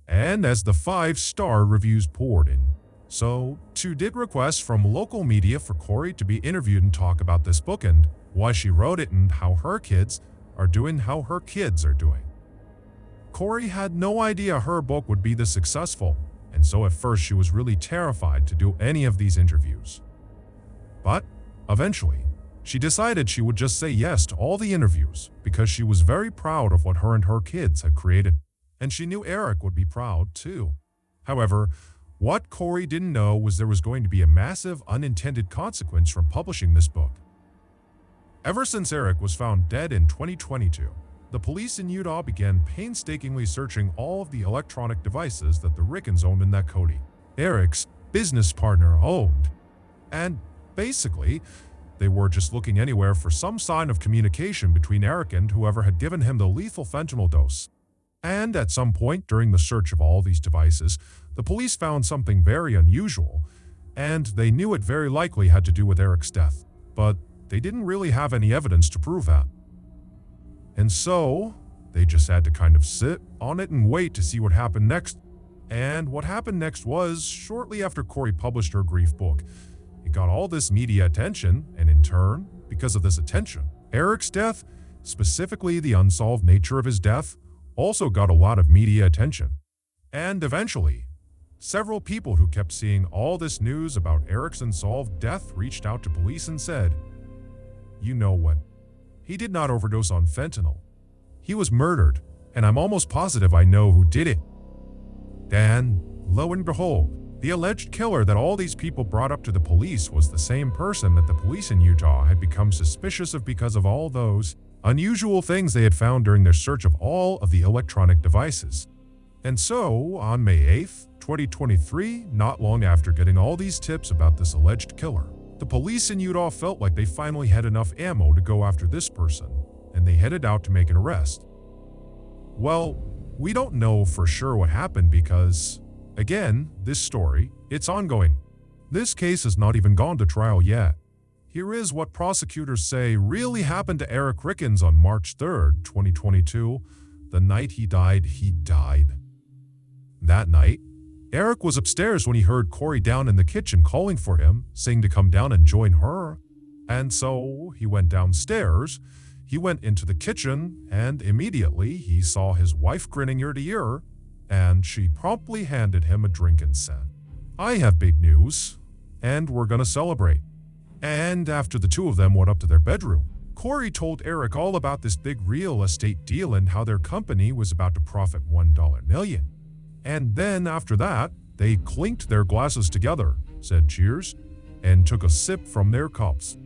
Speaker 1: And as the 5-star reviews poured in, so too did requests from local media for Corey to be interviewed and talk about this book and why she wrote it and how her kids are doing. Corey had no idea her book would be this successful, and so at first she was really terrified to do any of these interviews. But eventually, she decided she would just say yes to all the interviews because she was very proud of what her and her kids had created, and she knew Eric would be proud too. However, what Corey didn't know was there was going to be a massive unintended consequence from publishing this book. Ever since Eric was found dead in 2022, the police in Utah began painstakingly searching all of the electronic devices that the Rickens owned and that Cody, Eric's business partner, owned. And basically, they were just looking anywhere for some sign of communication between Eric and whoever had given him the lethal fentanyl dose. And at some point during the search of all these devices, the police found something very unusual, and they knew it very likely had to do with Eric's death, but they didn't really have any evidence to prove that. And so, they just had to kind of sit on it and wait to see what happened next. And what happened next was, shortly after Corey published her grief book, it got all this media attention, and in turn, because of this attention, Eric's death, specifically the unsolved nature of his death, also got a lot of media attention. And eventually, several people who kept seeing all this news about Eric's unsolved death reached out to police and said, "You know what? He did not overdose on fentanyl. He was murdered, and I'm almost positive I know who did it." And lo and behold, the alleged killer that all these people brought up to the police was the same person that the police in Utah had become suspicious of because of all those unusual things they had found during their search of all of the electronic devices. And so, on May 8th, 2023, not long after getting all these tips about this alleged killer, the police in Utah felt like they finally had enough ammo to go after this person, and they headed out to make an arrest. Well, we don't know for sure what happened because, again, this story, it's ongoing. This case has not even gone to trial yet. Here is what prosecutors say really happened to Eric Rickens on March 3rd, 2022. The night he died. That night, Eric was upstairs when he heard Corey down in the kitchen calling for him, saying to come down and join her. And so he went downstairs. He went into the kitchen, and immediately he saw his wife grinning ear to ear, and she promptly handed him a drink and said, "I have big news, and we're gonna celebrate." And after the two of them went up to their bedroom, Corey told Eric all about this big real estate deal and how their company was about to profit $1 million. And then after that, they clinked their glasses together, said cheers, and took a sip from their cups.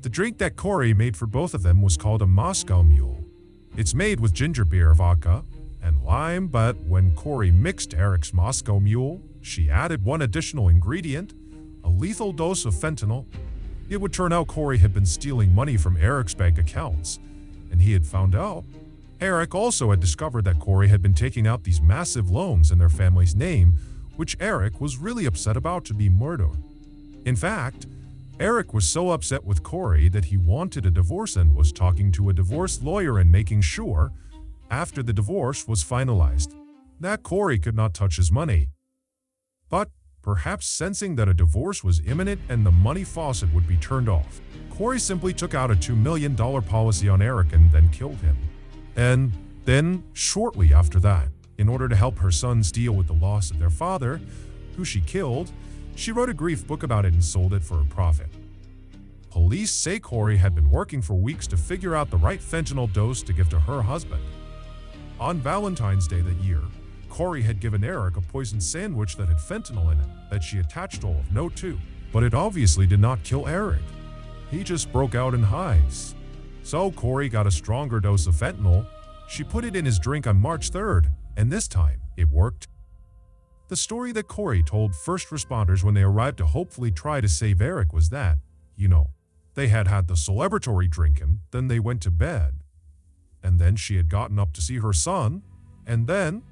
Speaker 1: The drink that Corey made for both of them was called a Moscow Mule. It's made with ginger beer, vodka, and lime, but when Corey mixed Eric's Moscow Mule, she added one additional ingredient, a lethal dose of fentanyl. It would turn out Corey had been stealing money from Eric's bank accounts, and he had found out. Eric also had discovered that Corey had been taking out these massive loans in their family's name, which Eric was really upset about to be murder. In fact, Eric was so upset with Corey that he wanted a divorce and was talking to a divorce lawyer and making sure, after the divorce was finalized, that Corey could not touch his money. But perhaps sensing that a divorce was imminent and the money faucet would be turned off, Corey simply took out a $2 million policy on Eric and then killed him. And then, shortly after that, in order to help her sons deal with the loss of their father, who she killed, she wrote a grief book about it and sold it for a profit. Police say Corey had been working for weeks to figure out the right fentanyl dose to give to her husband. On Valentine's Day that year, Corey had given Eric a poisoned sandwich that had fentanyl in it that she attached all of note to, but it obviously did not kill Eric. He just broke out in hives. So Corey got a stronger dose of fentanyl. She put it in his drink on March 3rd, and this time, it worked. The story that Corey told first responders when they arrived to hopefully try to save Eric was that, they had had the celebratory drinking, then they went to bed. And then she had gotten up to see her son, and then,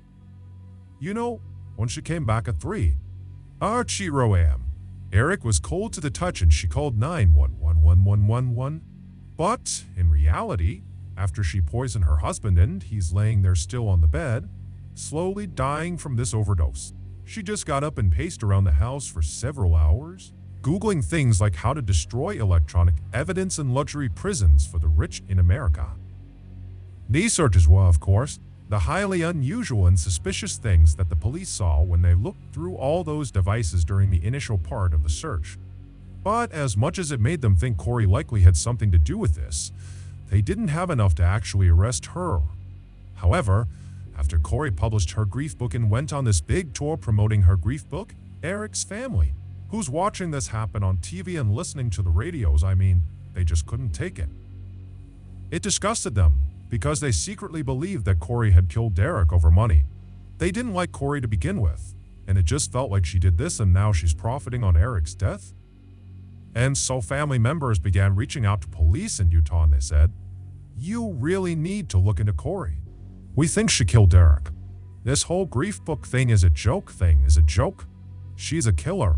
Speaker 1: when she came back at 3, Archie-Roam. Eric was cold to the touch and she called 911. But, in reality, after she poisoned her husband and he's laying there still on the bed, slowly dying from this overdose, she just got up and paced around the house for several hours, Googling things like how to destroy electronic evidence in luxury prisons for the rich in America. These searches were, of course, the highly unusual and suspicious things that the police saw when they looked through all those devices during the initial part of the search. But as much as it made them think Corey likely had something to do with this, they didn't have enough to actually arrest her. However, after Corey published her grief book and went on this big tour promoting her grief book, Eric's family, who's watching this happen on TV and listening to the radios, they just couldn't take it. It disgusted them because they secretly believed that Corey had killed Derek over money. They didn't like Corey to begin with, and it just felt like she did this and now she's profiting on Eric's death. And so family members began reaching out to police in Utah and they said, "You really need to look into Corey. We think she killed Derek. This whole grief book thing is a joke. She's a killer."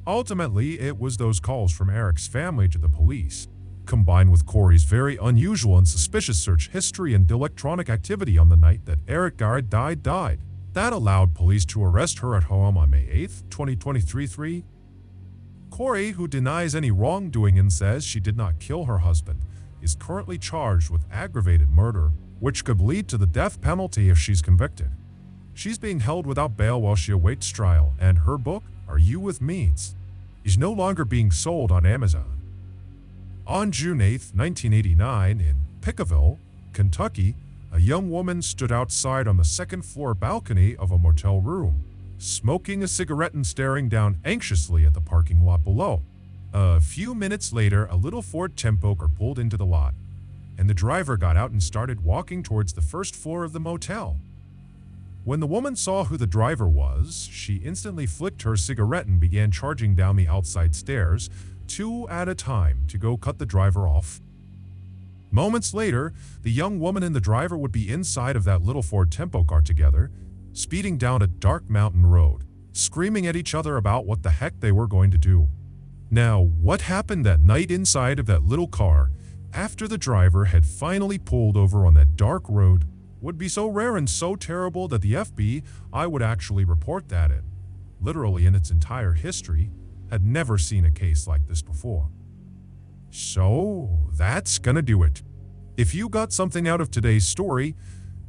Speaker 1: Ultimately, it was those calls from Eric's family to the police, combined with Corey's very unusual and suspicious search history and electronic activity on the night that Eric died, that allowed police to arrest her at home on May 8, 2023. Corey, who denies any wrongdoing and says she did not kill her husband, is currently charged with aggravated murder, which could lead to the death penalty if she's convicted. She's being held without bail while she awaits trial, and her book, Are You With Me?, is no longer being sold on Amazon. On June 8, 1989, in Pickerville, Kentucky, a young woman stood outside on the second-floor balcony of a motel room, smoking a cigarette and staring down anxiously at the parking lot below. A few minutes later, a little Ford Tempo car pulled into the lot, and the driver got out and started walking towards the first floor of the motel. When the woman saw who the driver was, she instantly flicked her cigarette and began charging down the outside stairs, 2 at a time, to go cut the driver off. Moments later, the young woman and the driver would be inside of that little Ford Tempo car together, speeding down a dark mountain road, screaming at each other about what the heck they were going to do. Now, what happened that night inside of that little car, after the driver had finally pulled over on that dark road, would be so rare and so terrible that the FBI would actually report that it, literally in its entire history, had never seen a case like this before. So, that's gonna do it. If you got something out of today's story,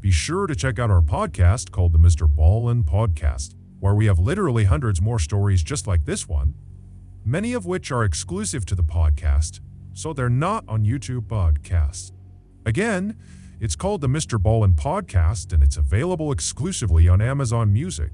Speaker 1: be sure to check out our podcast called the MrBallen's Podcast, where we have literally hundreds more stories just like this one, many of which are exclusive to the podcast, so they're not on YouTube podcasts. Again, it's called the MrBallen's Podcast, and it's available exclusively on Amazon Music.